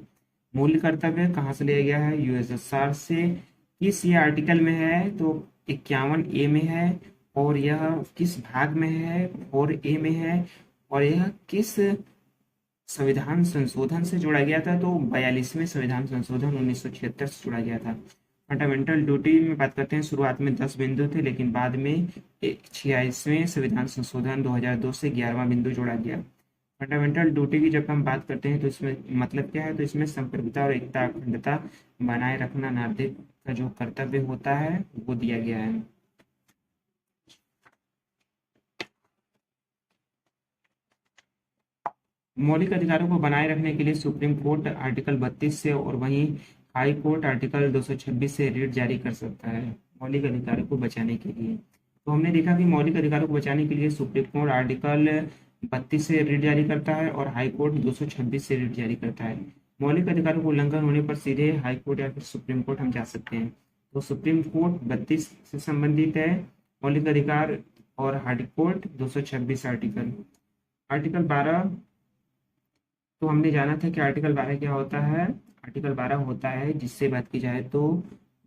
S1: मूल कर्तव्य कहाँ से लिया गया है, यूएसएसआर से। किस ये आर्टिकल में है, तो 51A में है। और यह किस भाग में है, 4A में है। और यह किस संविधान संशोधन से जोड़ा गया था, तो 42वें संविधान संशोधन 1976 से जोड़ा गया था। फंडामेंटल ड्यूटी में बात करते हैं, शुरुआत में 10 बिंदु थे, लेकिन बाद में 46वें संविधान संशोधन 2002 से 11वां बिंदु जोड़ा गया। फंडामेंटल ड्यूटी की जब हम बात करते हैं तो इसमें मतलब क्या है, तो इसमें संप्रभुता और एकता अखंडता बनाए रखना नागरिक का जो कर्तव्य होता है वो दिया गया है। मौलिक अधिकारों को बनाए रखने के लिए सुप्रीम कोर्ट आर्टिकल 32 से और वहीं हाई कोर्ट आर्टिकल 226 से रिट जारी कर सकता है मौलिक अधिकारों को बचाने के लिए। तो हमने देखा कि मौलिक अधिकारों को बचाने के लिए सुप्रीम कोर्ट आर्टिकल 32 से रिट जारी करता है और हाई कोर्ट 226 से रिट जारी करता है। मौलिक अधिकारों को उल्लंघन होने पर सीधे हाई कोर्ट या फिर सुप्रीम कोर्ट हम जा सकते हैं। तो सुप्रीम कोर्ट 32 से संबंधित है मौलिक अधिकार, और हाई कोर्ट 226 आर्टिकल। आर्टिकल 12, तो हमने जाना था कि आर्टिकल 12 क्या होता है। आर्टिकल 12 होता है, जिससे बात की जाए तो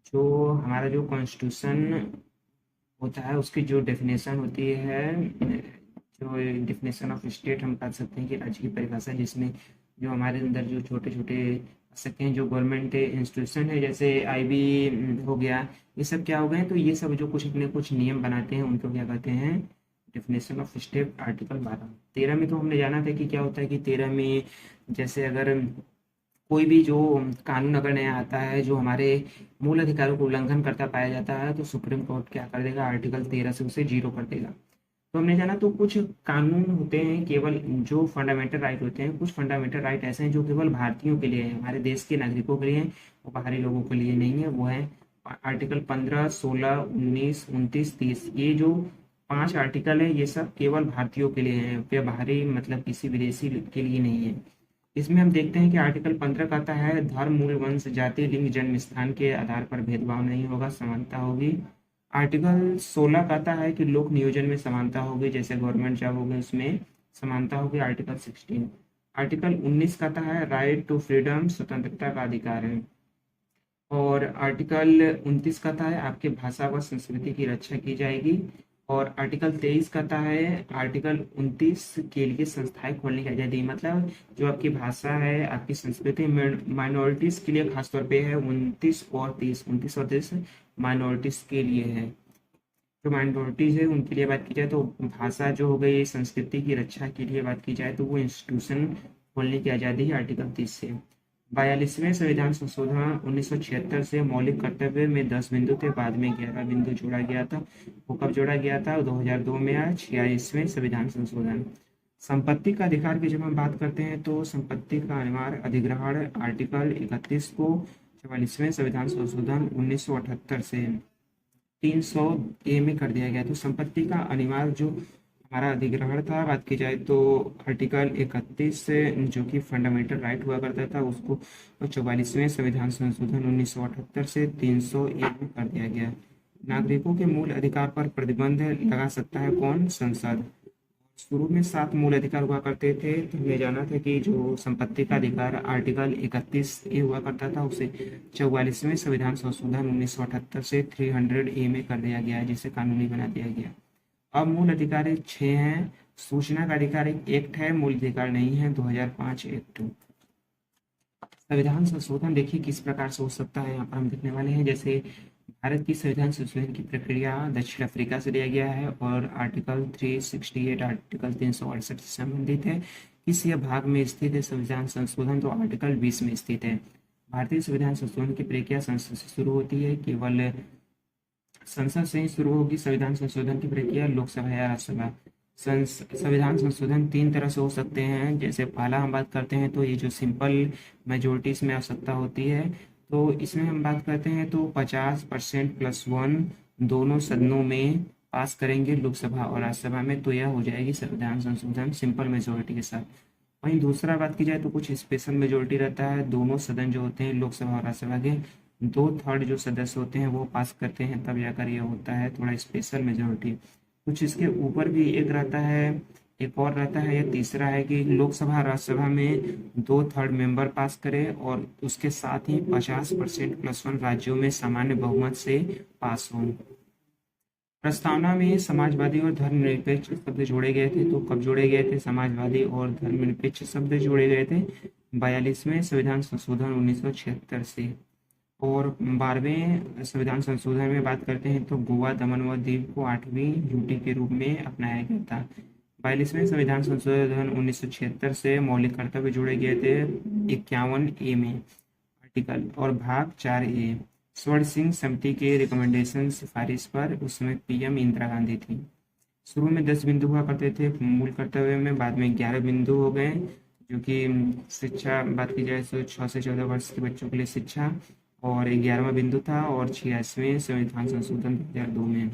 S1: जो हमारा जो कॉन्स्टिट्यूशन होता है उसकी जो डेफिनेशन होती है, जो डेफिनेशन ऑफ स्टेट हम कह सकते हैं कि राज्य की परिभाषा, जिसमें जो हमारे अंदर जो छोटे छोटे सकते हैं जो गवर्नमेंट इंस्टीट्यूशन है, जैसे आईबी हो गया, ये सब क्या हो गए, तो ये सब जो कुछ अपने कुछ नियम बनाते हैं उनको क्या कहते हैं, डेफिनेशन ऑफ स्टेट। आर्टिकल 12। 13 में तो हमने जाना था कि क्या होता है कि 13 में जैसे अगर कोई भी जो कानून अगर नया आता है जो हमारे मूल अधिकारों को उल्लंघन करता पाया जाता है, तो सुप्रीम कोर्ट क्या कर देगा, आर्टिकल 13 से उसे जीरो कर देगा। तो हमने जाना तो कुछ कानून होते हैं केवल जो फंडामेंटल राइट होते हैं, कुछ फंडामेंटल राइट ऐसे हैं जो केवल भारतीयों के लिए हैं, हमारे देश के नागरिकों के लिए हैं, वो बाहरी लोगों के लिए नहीं है। वो है आर्टिकल 15, 16, 19, 29, 30। ये जो 5 आर्टिकल है ये सब केवल भारतीयों के लिए हैं, या बाहरी मतलब किसी विदेशी के लिए नहीं है। इसमें हम देखते हैं कि आर्टिकल 15 कहता है धर्म, मूल, वंश, जाति, लिंग, जन्म स्थान के आधार पर भेदभाव नहीं होगा, समानता होगी। आर्टिकल 16 कहता है कि लोक नियोजन में समानता होगी, जैसे गवर्नमेंट जॉब होगी उसमें समानता होगी। आर्टिकल 16। आर्टिकल 19 कहता है राइट टू फ्रीडम, स्वतंत्रता का अधिकार है। और आर्टिकल 29 कहता है आपके भाषा व संस्कृति की रक्षा की जाएगी। और आर्टिकल 23 कहता है आर्टिकल 29 के लिए संस्थाएं खोलने की आज़ादी, मतलब जो आपकी भाषा है, आपकी संस्कृति, माइनॉरिटीज के लिए खासतौर पे है 29 और 30 माइनॉरिटीज के लिए है। जो माइनॉरिटीज है उनके लिए बात की जाए तो भाषा जो हो गई, संस्कृति की रक्षा के लिए बात की जाए तो वो इंस्टीट्यूशन खोलने की आज़ादी है आर्टिकल 30 से। 42वें संविधान संशोधन 1976 से मौलिक कर्तव्य में 10 बिंदु थे, बाद में 11 बिंदु जोड़ा गया था। वो कब जोड़ा गया था, 2002 में आया 46वें संविधान संशोधन। संपत्ति का अधिकार की जब हम बात करते हैं तो संपत्ति का अनिवार्य अधिग्रहण आर्टिकल 31 को 44वें संविधान संशोधन 1978 से 300 में कर दिया गया। तो संपत्ति का अनिवार्य जो हमारा अधिग्रहण था, बात की जाए तो आर्टिकल 31 से जो कि फंडामेंटल राइट हुआ करता था, उसको 44वें संविधान संशोधन 1978 से 300 में कर दिया गया। नागरिकों के मूल अधिकार पर प्रतिबंध लगा सकता है कौन, संसद। शुरू में 7 मूल अधिकार हुआ करते थे, तो हमने जाना था कि जो संपत्ति का अधिकार आर्टिकल 31 हुआ करता था, उसे 44वें संविधान संशोधन 1978 से 300 में कर दिया गया है, जिसे कानूनी बना दिया गया। अब मूल अधिकार 6 हैं। सूचना का अधिकार एक एक्ट है, मूल अधिकार नहीं है, 2005 एक्ट। संविधान संशोधन देखिए किस प्रकार से हो सकता है, यहाँ पर हम देखने वाले हैं। जैसे भारत की संविधान संशोधन की प्रक्रिया दक्षिण अफ्रीका से लिया गया है और आर्टिकल 368 आर्टिकल 368 से संबंधित है। किस यह भाग में स्थित है संविधान संशोधन, तो आर्टिकल 20 में स्थित है। भारतीय संविधान संशोधन की प्रक्रिया संसद से शुरू होती है, केवल संसद से ही शुरू होगी संविधान संशोधन की प्रक्रिया, लोकसभा या राज्यसभा। संविधान संशोधन 3 तरह से हो सकते हैं। जैसे पहला हम बात करते हैं तो ये जो सिंपल मेजोरिटीज में आवश्यकता होती है, तो इसमें हम बात करते हैं तो 50% +1 दोनों सदनों में पास करेंगे, लोकसभा और राज्यसभा में, तो यह हो जाएगी संविधान संशोधन सिंपल मेजोरिटी के साथ। वहीं दूसरा बात की जाए तो कुछ स्पेशल मेजोरिटी रहता है, दोनों सदन जो होते हैं लोकसभा और राज्यसभा के 2/3 जो सदस्य होते हैं वो पास करते हैं, तब जाकर ये होता है थोड़ा स्पेशल मेजोरिटी। कुछ इसके ऊपर भी एक रहता है, एक और रहता है, यह तीसरा है कि लोकसभा राज्यसभा में 2/3 मेंबर पास करे और उसके साथ ही 50% +1 राज्यों में सामान्य बहुमत से पास हो। प्रस्तावना में समाजवादी और धर्मनिरपेक्ष शब्द जोड़े गए थे, तो कब जोड़े गए थे, समाजवादी और धर्मनिरपेक्ष शब्द जोड़े गए थे 42वें संविधान संशोधन 1976 से। और 12वें संविधान संशोधन में बात करते हैं तो गोवा, दमन व दीव को 8वीं यूटी के रूप में अपनाया गया था। 42वें संविधान संशोधन 1976 से मौलिक कर्तव्य जोड़े गए थे 51A में आर्टिकल और भाग 4A। स्वर्ण सिंह समिति के रिकमेंडेशन सिफारिश पर उस समय पीएम इंदिरा गांधी थी। शुरू में 10 बिंदु हुआ करते थे मूल कर्तव्य में, बाद में 11 बिंदु हो गए, जो कि शिक्षा बात की जाए तो 6 से 14 वर्ष के बच्चों के लिए शिक्षा, और 11वां बिंदु था, और 86वें संविधान संशोधन 2002 में।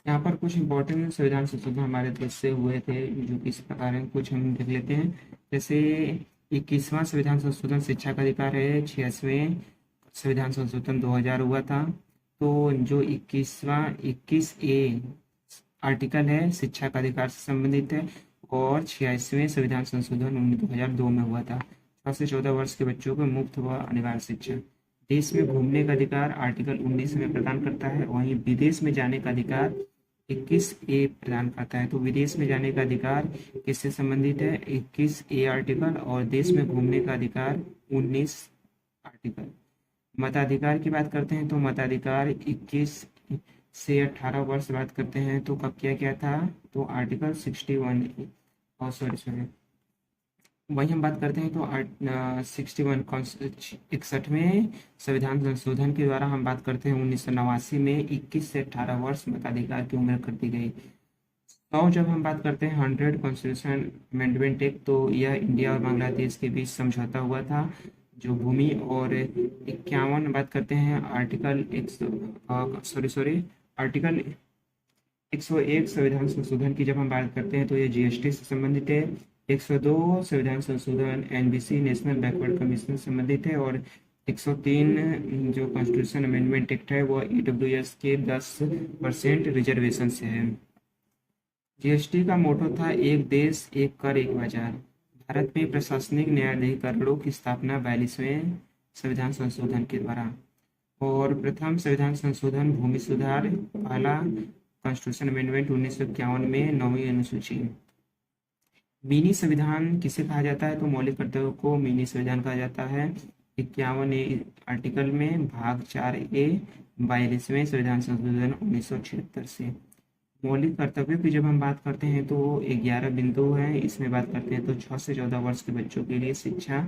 S1: यहाँ पर कुछ इंपॉर्टेंट संविधान संशोधन हमारे देश से हुए थे, जो कि इस प्रकार हैं, कुछ हम देख लेते हैं। जैसे 21वां संविधान संशोधन शिक्षा का अधिकार है। 86वें संविधान संशोधन 2000 हुआ था। तो जो 21A आर्टिकल है शिक्षा का अधिकार से संबंधित है, और 86वें संविधान संशोधन 2002 में हुआ था। 6 से 14 वर्ष के बच्चों को मुफ्त व अनिवार्य शिक्षा। देश में घूमने का अधिकार आर्टिकल 19 में प्रदान करता है। वहीं विदेश में जाने का अधिकार 21A प्रदान करता है। तो विदेश में जाने का अधिकार किससे संबंधित है? 21A आर्टिकल, और देश में घूमने का अधिकार 19 आर्टिकल। मताधिकार की बात करते हैं तो मताधिकार 21 से 18 वर्ष बात करते हैं तो कब किया गया था? तो आर्टिकल 61, और सॉरी वही हम बात करते हैं तो 61 61वें संविधान संशोधन के द्वारा हम बात करते हैं 1989 में 21 से 18 वर्ष मताधिकार की उम्र कर दी गई। तो जब हम बात करते हैं 100 कॉन्स्टिट्यूशन अमेंडमेंट एक्ट, तो यह इंडिया और बांग्लादेश के बीच समझौता हुआ था जो भूमि, और 51 बात करते हैं आर्टिकल आर्टिकल 101 संविधान संशोधन की जब हम बात करते हैं तो ये जीएसटी से संबंधित है। 102 संविधान संशोधन एनबीसी नेशनल बैकवर्ड कमीशन से संबंधित है, और 103 जो कॉन्स्टिट्यूशन अमेंडमेंट एक्ट है वो ईडब्ल्यूएस के 10% रिजर्वेशन से है। जीएसटी का मोटो था एक देश एक कर एक बाजार। भारत में प्रशासनिक न्यायाधिकरणों की स्थापना 42वें संविधान संशोधन के द्वारा, और प्रथम संविधान संशोधन भूमि सुधार, पहला कॉन्स्टिट्यूशन अमेंडमेंट 1951 में 9वीं अनुसूची। मिनी संविधान किसे कहा जाता है? तो मौलिक कर्तव्यों को मिनी संविधान कहा जाता है। 51A आर्टिकल में भाग 4A 42वें संविधान संशोधन 1976 से। मौलिक कर्तव्यों की जब हम बात करते हैं तो 11 बिंदु हैं, इसमें बात करते हैं तो 6 से 14 वर्ष के बच्चों के लिए शिक्षा।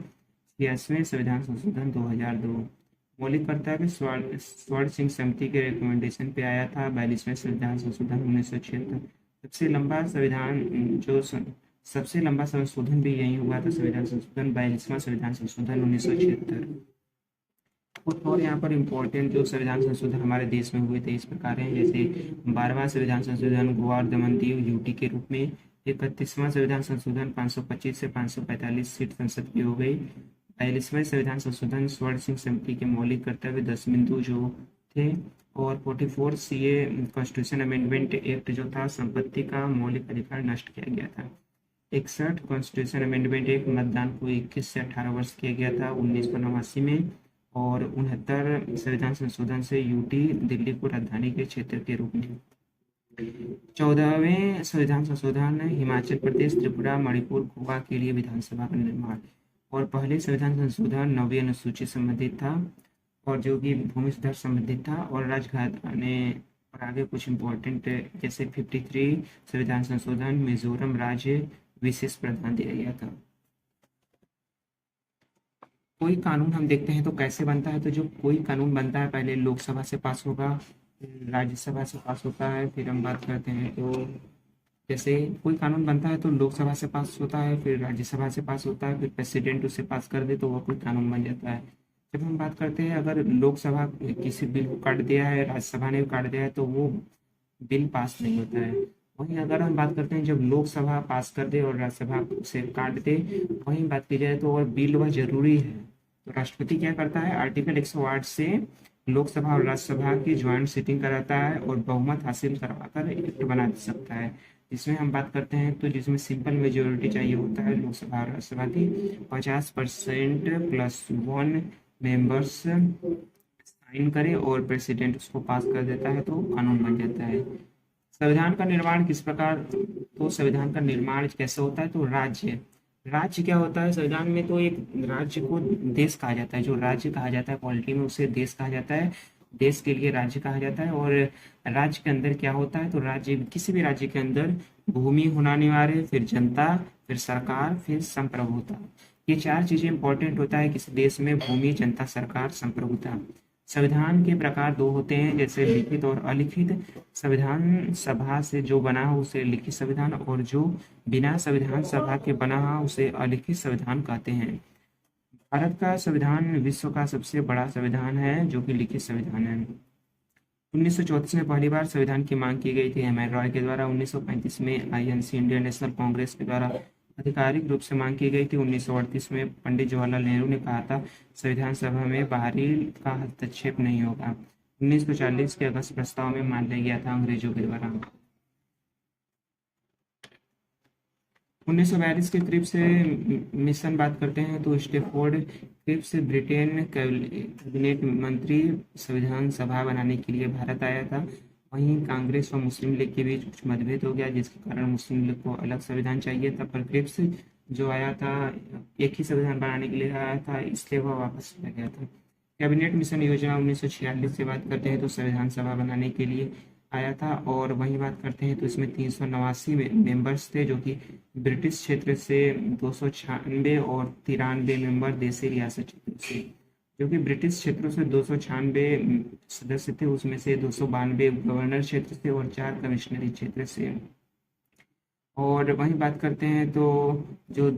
S1: 86वें संविधान संशोधन 2002। मौलिक कर्तव्य स्वर्ण सिंह समिति के रिकमेंडेशन पे आया था 42वें संविधान संशोधन 1976। सबसे लंबा संशोधन भी यही हुआ था, संविधान संशोधन 42वां संविधान संशोधन 1976। कुछ और यहाँ पर इम्पोर्टेंट जो संविधान संशोधन हमारे देश में हुए थे इस प्रकार हैं, जैसे 12वां संविधान संशोधन गोवा और दमन दीव यूटी के रूप में। 31वां संविधान संशोधन 525 से 545 सीट संसद की हो गई। 42वें संविधान संशोधन स्वर्ण सिंह समिति के मौलिक कर्तव्य 10 बिंदु जो थे, और 44 सीए कॉन्स्टिट्यूशन अमेंडमेंट एक्ट जो था संपत्ति का मौलिक अधिकार नष्ट किया गया था। 61 कॉन्स्टिट्यूशन अमेंडमेंट एक्ट मतदान को 21 से 18 वर्ष किया गया था 1989 में, और 69 संविधान संशोधन से यूटी दिल्ली को राजधानी के क्षेत्र के रूप में। 14वें संविधान संशोधन हिमाचल प्रदेश, त्रिपुरा, मणिपुर, गोवा के लिए विधानसभा का निर्माण, और पहले संविधान संशोधन 9वीं अनुसूची संबंधित था, और जो कि भूमि सुधार संबंधित था, और राजघराने और आगे कुछ इम्पोर्टेंट जैसे 53 संविधान संशोधन मिजोरम राज्य विशेष प्रावधान दिया गया था। कोई कानून हम देखते हैं तो कैसे बनता है? तो जो कोई कानून बनता है पहले लोकसभा से पास होगा, राज्यसभा से पास होता है, फिर हम बात करते हैं तो जैसे कोई कानून बनता है तो लोकसभा से पास होता है, फिर राज्यसभा से पास होता है, फिर प्रेसिडेंट उसे पास कर दे तो वह कोई कानून बन जाता है। जब हम बात करते हैं अगर लोकसभा किसी बिल को काट दिया है, राज्यसभा ने भी काट दिया है, तो वो बिल पास नहीं होता है। वहीं अगर हम बात करते हैं जब लोकसभा पास कर दे और राज्यसभा उसे काट दे, वहीं बात की जाए तो और बिल वह जरूरी है तो राष्ट्रपति क्या करता है? आर्टिकल 108 से लोकसभा और राज्यसभा की ज्वाइंट सिटिंग कराता है और बहुमत हासिल करवाकर एक्ट बना सकता है। जिसमें हम बात करते हैं तो जिसमें सिंपल मेजोरिटी चाहिए होता है लोकसभा और राज्यसभा की 50% प्लस 1 मेंबर्स साइन करे और प्रेसिडेंट उसको पास कर देता है तो कानून बन जाता है। संविधान का निर्माण किस प्रकार? तो संविधान का निर्माण कैसे होता है? तो राज्य राज्य क्या होता है संविधान में? तो एक राज्य को देश कहा जाता है, जो राज्य कहा जाता है पॉलिटी में उसे देश कहा जाता है, देश के लिए राज्य कहा जाता है। और राज्य के अंदर क्या होता है? तो राज्य, किसी भी राज्य के अंदर भूमि होना अनिवार्य है, फिर जनता, फिर सरकार, फिर संप्रभुता। ये चार चीजें इंपॉर्टेंट होता है किसी देश में: भूमि, जनता, सरकार, संप्रभुता। संविधान के प्रकार दो होते हैं, जैसे लिखित और अलिखित। संविधान सभा से जो बना हो उसे लिखित संविधान, और जो बिना संविधान सभा के बना हो उसे अलिखित संविधान कहते हैं। भारत का संविधान विश्व का सबसे बड़ा संविधान है, जो कि लिखित संविधान है। 1934 में पहली बार संविधान की मांग की गई थी एम.एन. रॉय के द्वारा। 1935 में आईएनसी, इंडियन नेशनल कांग्रेस के द्वारा आधिकारिक रूप से मांग की गई थी। 1938 में पंडित जवाहरलाल नेहरू ने कहा था, संविधान सभा में बाहरी का हस्तक्षेप नहीं होगा। 1940 के अगस्त प्रस्ताव में मान लिया गया था अंग्रेजों के द्वारा। 1942 के क्रिप्स मिशन बात करते हैं तो स्टेफोर्ड क्रिप्स ब्रिटेन कैबिनेट मंत्री संविधान सभा बनाने के लिए भारत आया था। वहीं कांग्रेस और मुस्लिम लीग के बीच कुछ मतभेद हो गया, जिसके कारण मुस्लिम लीग को अलग संविधान चाहिए था, पर क्रिप्स जो आया था एक ही संविधान बनाने के लिए आया था, इसलिए वह वापस चला गया था। कैबिनेट मिशन योजना 1946 से बात करते हैं तो संविधान सभा बनाने के लिए आया था। और वहीं बात करते हैं तो इसमें 389 मेंबर्स थे, जो कि ब्रिटिश क्षेत्र से 296 और 93 मेंबर देसी रियासत क्षेत्र से। जो कि ब्रिटिश क्षेत्रों से 296 सदस्य थे, उसमें से 292 गवर्नर क्षेत्र से और 4 कमिश्नरी क्षेत्र से। और वहीं बात करते हैं तो जो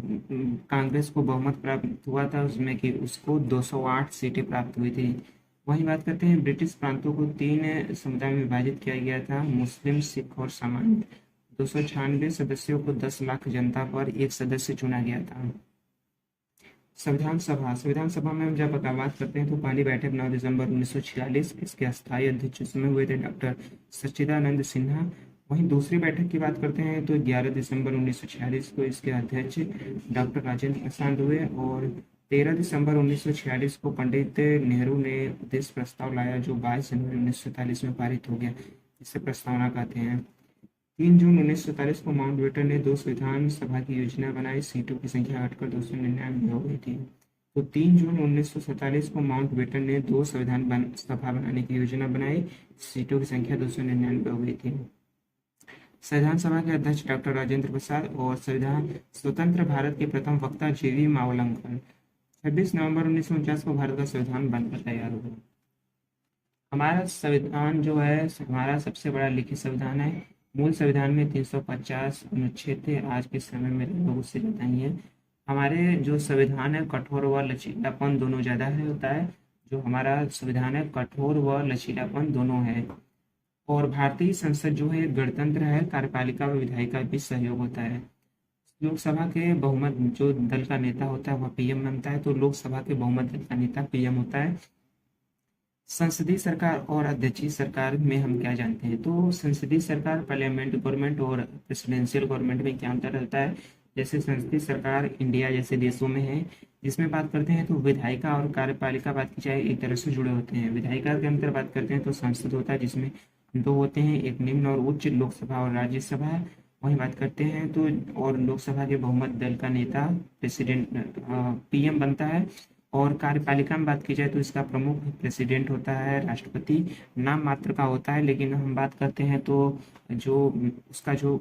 S1: कांग्रेस को बहुमत प्राप्त हुआ था उसमें कि उसको 208 सीटें प्राप्त हुई थी। वहीं बात करते हैं ब्रिटिश प्रांतों को 3 समुदाय में विभाजित किया गया था: मुस्लिम, सिख और सामान्य। 296 सदस्यों को 10 लाख जनता पर एक सदस्य चुना गया था। संविधान सभा में हम जब बात करते हैं तो पहली बैठक 9 दिसंबर 1946, इसके अस्थायी अध्यक्ष उस समय हुए थे डॉक्टर सच्चिदानंद सिन्हा। वहीं दूसरी बैठक की बात करते हैं तो 11 दिसंबर 1946 को इसके अध्यक्ष डॉक्टर राजेंद्र प्रसाद हुए। और 13 दिसंबर 1946 को पंडित नेहरू ने उद्देश्य प्रस्ताव लाया, जो 22 जनवरी 1947 में पारित हो गया, जिसे प्रस्तावना कहते हैं। 3 जून 1947 को माउंटबेटन ने 2 संविधान सभा की योजना बनाई, सीटों की संख्या घटकर 299 हो गई थी। तो 3 जून 1947 को माउंटबेटन ने 2 संविधान सभा बनाने की योजना बनाई, सीटों की संख्या 299 हो गई थी। संविधान सभा के अध्यक्ष डॉक्टर राजेंद्र प्रसाद और संविधान स्वतंत्र भारत के प्रथम वक्ता जी.वी. मावलंकर। 26 नवंबर 1949 को भारत का संविधान बनकर तैयार हुआ। हमारा संविधान जो है हमारा सबसे बड़ा लिखित संविधान है। मूल संविधान में 350 अनुच्छेद थे, आज के समय में लोग उससे ज़्यादा ही है। हमारे जो संविधान है कठोर व लचीलापन दोनों ज़्यादा है होता है। जो हमारा संविधान है कठोर व लचीलापन दोनों है। और भारतीय संसद जो है गणतंत्र है, कार्यपालिका व विधायिका बीच सहयोग होता है। लोकसभा के बहुमत जो दल का नेता होता है वह पीएम बनता है, तो लोकसभा के बहुमत दल का नेता पीएम होता है। संसदीय सरकार और अध्यक्षीय सरकार में हम क्या जानते हैं? तो संसदीय सरकार पार्लियामेंट गवर्नमेंट और प्रेसिडेंशियल गवर्नमेंट में क्या अंतर रहता है? जैसे संसदीय सरकार इंडिया जैसे देशों में है, जिसमें बात करते हैं तो विधायिका और कार्यपालिका बात की जाए एक तरह से जुड़े होते हैं। विधायिका के अंदर बात करते हैं तो संसद होता है, जिसमें 2 होते हैं, एक निम्न और उच्च, लोकसभा और राज्यसभा। वहीं बात करते हैं तो और लोकसभा के बहुमत दल का नेता प्रेसिडेंट पीएम बनता है। और कार्यपालिका में बात की जाए तो इसका प्रमुख प्रेसिडेंट होता है, राष्ट्रपति नाम मात्र का होता है। लेकिन हम बात करते हैं तो जो उसका जो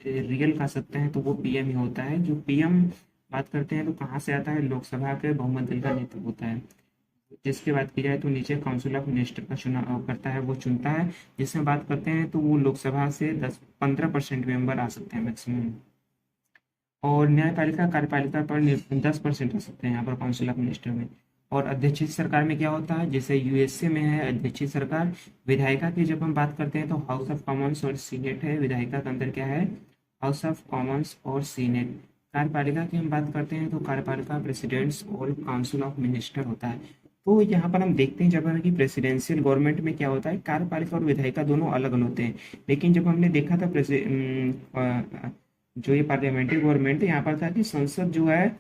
S1: रियल कह सकते हैं तो वो पीएम ही होता है। जो पीएम बात करते हैं तो कहाँ से आता है? लोकसभा के बहुमत दल का नेता होता है। जिसकी बात की जाए तो नीचे काउंसिल ऑफ मिनिस्टर का चुनाव करता है, वो चुनता है। जिसमें बात करते हैं तो वो लोकसभा से 10-15% मेंबर आ सकते हैं मैक्सिमम। और न्यायपालिका कार्यपालिका पर 10% आ सकते हैं यहाँ पर काउंसिल ऑफ मिनिस्टर में। और अध्यक्षीय सरकार में क्या होता है? जैसे यूएसए में है अध्यक्षीय सरकार। विधायिका की जब हम बात करते हैं तो हाउस ऑफ कॉमन्स और सीनेट है। विधायिका के अंदर क्या है? हाउस ऑफ कॉमन्स और सीनेट। कार्यपालिका की हम बात करते हैं तो कार्यपालिका प्रेसिडेंट्स और काउंसिल ऑफ मिनिस्टर होता है। तो यहाँ पर हम देखते हैं जब हमें कि प्रेसिडेंशियल गवर्नमेंट में क्या होता है, कार्यपालिका और विधायिका दोनों अलग अलग होते हैं। लेकिन जब हमने देखा था जो ये पार्लियामेंट्री गवर्नमेंट है, यहाँ पर था कि संसद जो है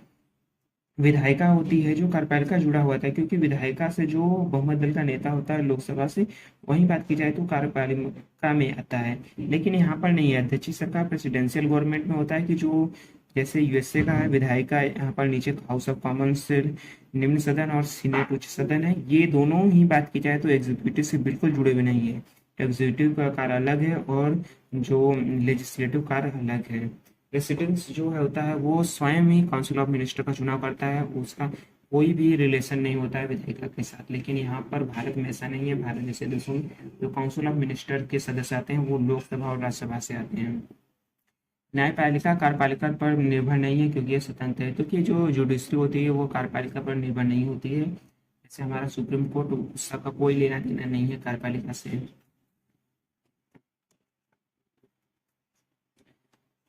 S1: विधायिका होती है, जो कार्यपालिका जुड़ा हुआ था, क्योंकि विधायिका से जो बहुमत दल का नेता होता है लोकसभा से, वहीं बात की जाए तो कार्यपालिका में आता है। लेकिन यहाँ पर नहीं है। अध्यक्षीय सरकार प्रेसिडेंशियल गवर्नमेंट में होता है कि जो जैसे यूएसए का है विधायिका, यहाँ पर नीचे हाउस ऑफ कॉमन्स निम्न सदन और सीनेट उच्च सदन है। ये दोनों ही बात की जाए तो एग्जीक्यूटिव से बिल्कुल जुड़े हुए नहीं है। एग्जीक्यूटिव का कार्य अलग है और जो लेजिस्लेटिव कार्य अलग है। प्रेसिडेंट जो है होता है वो स्वयं ही काउंसिल ऑफ मिनिस्टर का चुनाव करता है, उसका कोई भी रिलेशन नहीं होता है विधायिका के साथ। लेकिन यहाँ पर भारत में ऐसा नहीं है। भारत जैसे देशों में जो काउंसिल ऑफ मिनिस्टर के सदस्य आते हैं वो लोकसभा और राज्यसभा से आते हैं। न्यायपालिका कार्यपालिका पर निर्भर नहीं है क्योंकि ये स्वतंत्र है, क्योंकि जो जुडिशरी होती है वो कार्यपालिका पर निर्भर नहीं होती है। जैसे हमारा सुप्रीम कोर्ट, उसका कोई लेना देना नहीं है कार्यपालिका से।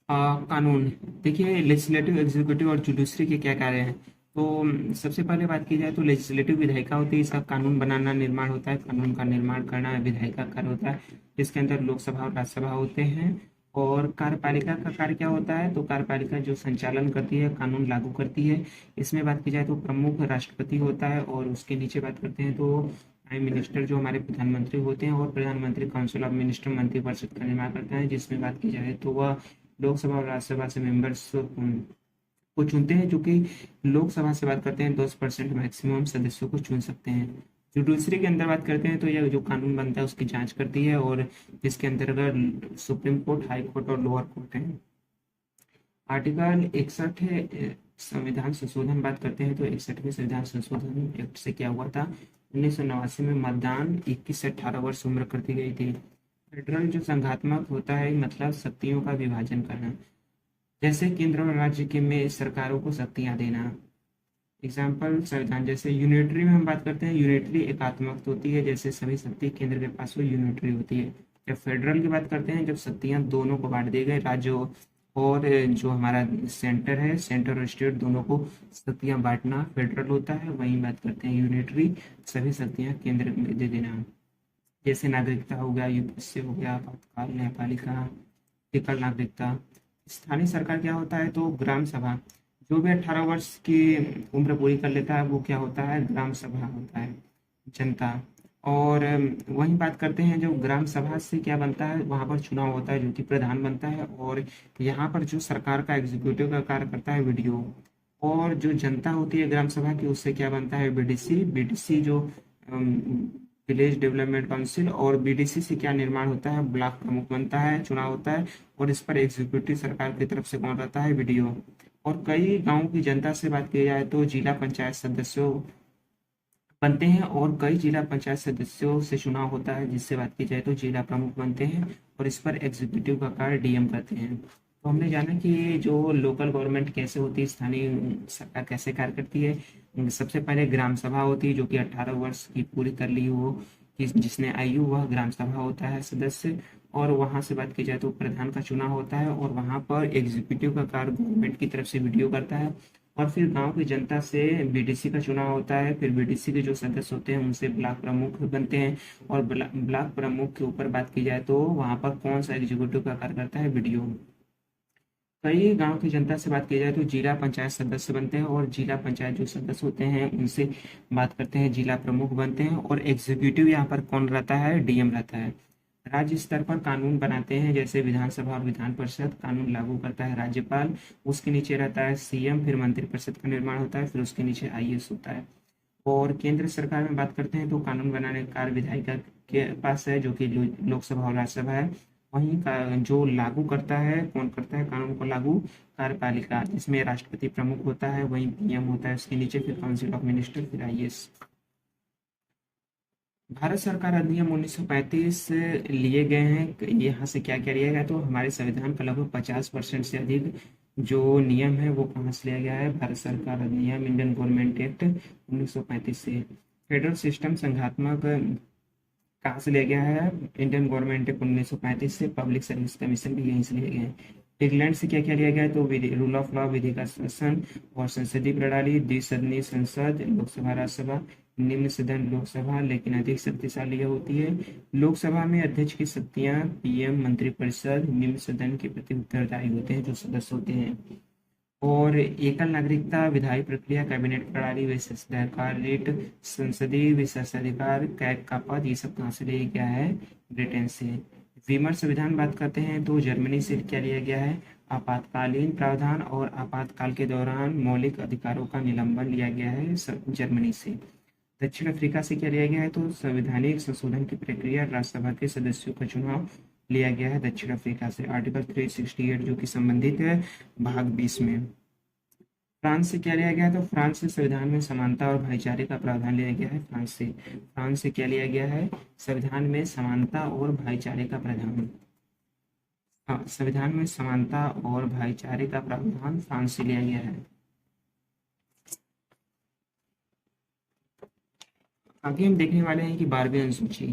S1: कानून देखिए, लेजिस्लेटिव एग्जीक्यूटिव और जुडिशरी के क्या कार्य हैं। तो सबसे पहले बात की जाए तो लेजिस्लेटिव विधायिका होती है, इसका कानून बनाना निर्माण होता है, कानून का निर्माण करना विधायिका का कार्य होता है, जिसके अंदर लोकसभा और राज्यसभा होते हैं। और कार्यपालिका का कार्य क्या होता है, तो कार्यपालिका जो संचालन करती है, कानून लागू करती है। इसमें बात की जाए तो प्रमुख राष्ट्रपति होता है, और उसके नीचे बात करते हैं तो प्राइम मिनिस्टर जो हमारे प्रधानमंत्री होते हैं, और प्रधानमंत्री काउंसिल ऑफ मिनिस्टर मंत्रिपरिषद का निर्माण करता है, जिसमें बात की जाए तो वह लोकसभा और राज्यसभा से मेंबर्स को चुनते हैं, जो कि लोकसभा से बात करते हैं 10% मैक्सिमम सदस्यों को चुन सकते हैं। जो दूसरे के अंदर बात करते हैं तो यह जो कानून बनता है उसकी जांच करती है, और जिसके अंतर्गत सुप्रीम कोर्ट, हाई कोर्ट और लोअर कोर्ट है। आर्टिकल 61 है संविधान संशोधन बात करते हैं तो 61वें संविधान संशोधन एक्ट से क्या हुआ था, 1989 में मतदान 21 से 18 वर्ष उम्र कर दी गई थी। फेडरल जो संघात्मक होता है मतलब शक्तियों का विभाजन करना, जैसे केंद्र और राज्य के में सरकारों को शक्तियां देना। एग्जाम्पल संविधान, जैसे यूनिटरी में हम बात करते हैं, यूनिटरी एकात्मक होती है, जैसे सभी शक्ति केंद्र के पास वो यूनिटरी होती है। जब फेडरल की बात करते हैं, जब शक्तियां दोनों को बांट दी गई, राज्यों और जो हमारा सेंटर है, सेंटर और स्टेट दोनों को शक्तियां बांटना फेडरल होता है। वहीं बात करते हैं यूनिटरी, सभी शक्तियां केंद्र में दे देना। जैसे नागरिकता हो गया, यूपीएससी हो गया, आपातकाल, न्यायपालिका, एकल नागरिकता। स्थानीय सरकार क्या होता है, तो ग्राम सभा, जो भी 18 वर्ष की उम्र पूरी कर लेता है वो क्या होता है, ग्राम सभा होता है, जनता। और वहीं बात करते हैं जो ग्राम सभा से क्या बनता है, वहां पर चुनाव होता है जो कि प्रधान बनता है, और यहाँ पर जो सरकार का एग्जीक्यूटिव का कार्य करता है वीडियो। और जो जनता होती है ग्राम सभा की, उससे क्या बनता है, बीडीसी। बीडीसी जो विलेज डेवलपमेंट काउंसिल, और बीडीसी से क्या निर्माण होता है, ब्लॉक प्रमुख बनता है, चुनाव होता है, और इस पर एग्जीक्यूटिव सरकार की तरफ से कौन रहता है, वीडियो। और कई गांव की जनता से बात की जाए तो जिला पंचायत सदस्यों बनते हैं, और कई जिला पंचायत सदस्यों से चुनाव होता है, जिससे बात की जाए तो जिला प्रमुख बनते हैं, और इस पर एग्जीक्यूटिव का कार्य डीएम करते हैं। तो हमने जाना कि ये जो लोकल गवर्नमेंट कैसे होती है, स्थानीय सरकार कैसे कार्य करती है। सबसे पहले ग्राम सभा होती है जो कि 18 वर्ष की पूरी कर ली हो, कि जिसने आयु, वह ग्राम सभा होता है सदस्य। और वहां से बात की जाए तो प्रधान का चुनाव होता है, और वहां पर एग्जीक्यूटिव का कार्य गवर्नमेंट की तरफ से वीडियो करता है। और फिर गांव की जनता से बीडीसी का चुनाव होता है, फिर बीडीसी के जो सदस्य होते हैं उनसे ब्लॉक प्रमुख बनते हैं, और ब्लॉक प्रमुख के ऊपर बात की जाए तो वहां पर कौन सा एग्जीक्यूटिव का कार्य करता है, वीडियो। कई गांव की जनता से बात की जाए तो जिला पंचायत सदस्य बनते हैं, और जिला पंचायत जो सदस्य होते हैं उनसे बात करते हैं, जिला प्रमुख बनते हैं, और एग्जीक्यूटिव यहाँ पर कौन रहता है, डीएम रहता है। राज्य स्तर पर कानून बनाते हैं, जैसे विधानसभा और विधान परिषद, कानून लागू करता है राज्यपाल, उसके नीचे रहता है सीएम, फिर मंत्रिपरिषद का निर्माण होता है, फिर उसके नीचे आईएएस होता है। और केंद्र सरकार में बात करते हैं तो कानून बनाने का कार्य विधायिका के पास है, जो कि लोकसभा और राज्यसभा है। वहीं का जो लागू करता है, कौन करता है कानून को लागू, कार्यपालिका, जिसमें राष्ट्रपति प्रमुख होता है, वहीं पीएम होता है, उसके नीचे फिर काउंसिल ऑफ मिनिस्टर, फिर आईएएस। भारत सरकार अधिनियम 1935 लिए गए हैं। यहाँ से क्या क्या लिया गया, तो हमारे संविधान का लगभग 50% से अधिक जो नियम है वो कहाँ से लिया गया है, भारत सरकार अधिनियम, इंडियन गवर्नमेंट एक्ट 1935 से। फेडरल सिस्टम संघात्मक कहाँ से लिया गया है, इंडियन गवर्नमेंट एक्ट 1935 से। पब्लिक सर्विस कमीशन भी यहीं से लिए गए हैं। इंग्लैंड से क्या क्या लिया गया है, तो रूल ऑफ लॉ, विधि का शासन, और संसदीय प्रणाली, द्विसदनीय संसद, लोकसभा राज्यसभा, निम्न सदन लोकसभा, लेकिन अधिक शक्तिशाली यह होती है। लोकसभा में अध्यक्ष की शक्तियां पीएम, मंत्रिपरिषद, निम्न सदन के प्रति उत्तरदायी होते हैं जो सदस्य होते हैं। और एकल नागरिकता, विधायी प्रक्रिया, कैबिनेट प्रणाली, विशेषाधिकार, संसदीय विशेषाधिकार, कैग का पद, ये सब कहाँ से लिया गया है, ब्रिटेन से। विमर संविधान बात करते हैं तो जर्मनी से क्या लिया गया है, आपातकालीन प्रावधान और आपातकाल के दौरान मौलिक अधिकारों का निलंबन लिया गया है जर्मनी से। दक्षिण अफ्रीका से क्या लिया गया है, तो संवैधानिक संशोधन की प्रक्रिया राज्यसभा के सदस्यों का चुनाव लिया गया है दक्षिण अफ्रीका से। आर्टिकल 368 जो कि संबंधित है भाग 20 में। फ्रांस से क्या लिया गया है, तो फ्रांस से संविधान में समानता और भाईचारे का प्रावधान लिया गया है। फ्रांस से क्या लिया गया है, संविधान में समानता और भाईचारे का प्रावधान। हाँ, संविधान में समानता और भाईचारे का प्रावधान फ्रांस से लिया गया है। आगे हम देखने वाले हैं कि 12वीं अनुसूची।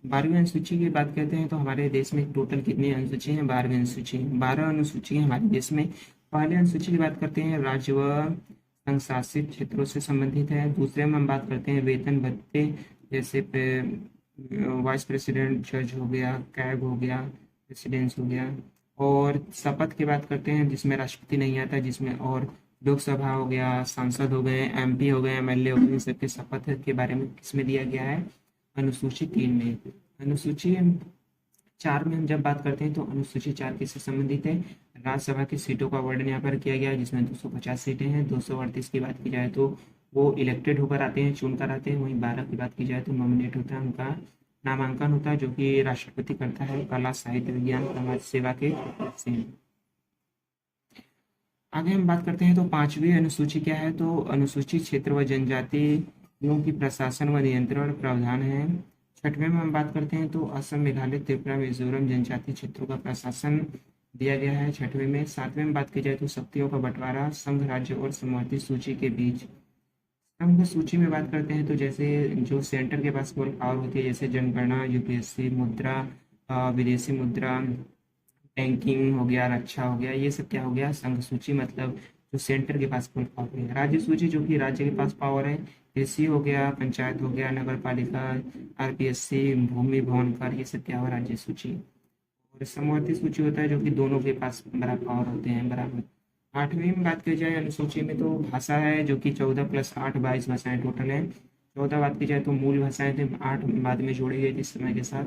S1: 12वीं अनुसूची की बात करते हैं तो हमारे देश में टोटल कितनी अनुसूची हैं, 12वीं अनुसूची। 12 अनुसूची हैं हमारे देश में। पहले अनुसूची की बात करते हैं, राज्य व संघ शासित क्षेत्रों से संबंधित है। दूसरे में हम बात करते हैं वेतन भत्ते, जैसे वाइस प्रेसिडेंट, जज हो गया, कैग हो गया, प्रेसिडेंस हो गया। और शपथ की बात करते हैं जिसमें राष्ट्रपति नहीं आता, जिसमें और लोकसभा हो गया, सांसद हो गए, एमपी हो गए, एमएलए हो गए, इन सबके शपथ के बारे में किसमें दिया गया है, अनुसूची 3 में। अनुसूची 4 में हम जब बात करते हैं तो अनुसूची 4 किससे संबंधित है, राज्यसभा की सीटों का वर्णन यहाँ पर किया गया है जिसमें 250 सीटें हैं। 238 की बात की जाए तो वो इलेक्टेड होकर आते हैं, चुनकर आते हैं। वहीं 12 की बात की जाए तो नॉमिनेट होता है, उनका नामांकन होता है जो कि राष्ट्रपति करता है कला, साहित्य, विज्ञान, समाज सेवा के से। आगे हम बात करते हैं तो 5वीं अनुसूची क्या है, तो अनुसूचित क्षेत्र व जनजातियों की प्रशासन व नियंत्रण प्रावधान है। 6वें में हम बात करते हैं तो असम, मेघालय, त्रिपुरा, मिजोरम जनजातीय क्षेत्रों का प्रशासन दिया गया है 6वें में। 7वें में बात की जाए तो शक्तियों का बंटवारा संघ, राज्य और समवर्ती सूची के बीच। संघ सूची में बात करते हैं तो जैसे जो सेंटर के पास कोई पावर होती है, जैसे जनगणना, यूपीएससी, मुद्रा, विदेशी मुद्रा, बैंकिंग हो गया, रक्षा हो गया, ये सब क्या हो गया, संघ सूची, मतलब जो सेंटर के पास फुल पावर है। राज्य सूची जो कि राज्य के पास पावर है, कृषि हो गया, पंचायत हो गया, नगर पालिका, आरपीएससी, भूमि, भवन कर, ये सब क्या हो, राज्य सूची। और समवर्ती सूची होता है जो कि दोनों के पास बराबर पावर होते हैं, बराबर। 8वीं में बात की जाए अनुसूची में तो भाषा है जो कि 14 + 8 22 भाषाएं टोटल है। 14 बात की जाए तो मूल भाषाएं थे, 8 बाद में जोड़ी गई थी समय के साथ।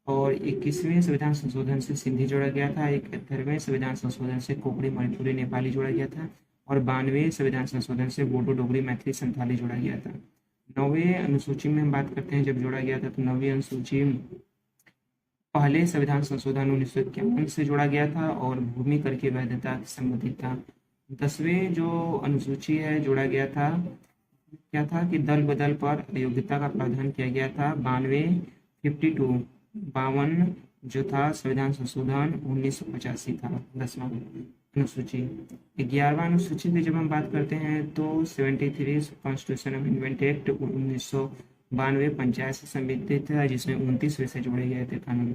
S1: और 21वें संविधान संशोधन से सिंधी जोड़ा गया था। 71वें संविधान संशोधन से कोंकणी, मणिपुरी, नेपाली जोड़ा गया था। और 92वें संविधान संशोधन से बोडो, डोगरी, मैथिली, संथाली जोड़ा गया था। 9वें अनुसूची में हम बात करते हैं जब जोड़ा गया था तो 9वीं अनुसूची पहले संविधान संशोधन 1951 से जोड़ा गया था और भूमि कर की वैधता से संबंधित था। 10वें जो अनुसूची है जोड़ा गया था, क्या था कि दल बदल पर अयोग्यता का प्रावधान किया गया था। 52 जो था संविधान संशोधन 1985 था। 10वां अनुसूची। 11वां अनुसूची में जब हम बात करते हैं तो 73 कॉन्स्टिट्यूशन अमेंडमेंट एक्ट 1992 पंचायत से संबंधित है जिसमें 29 विषय जोड़े गए थे कानून।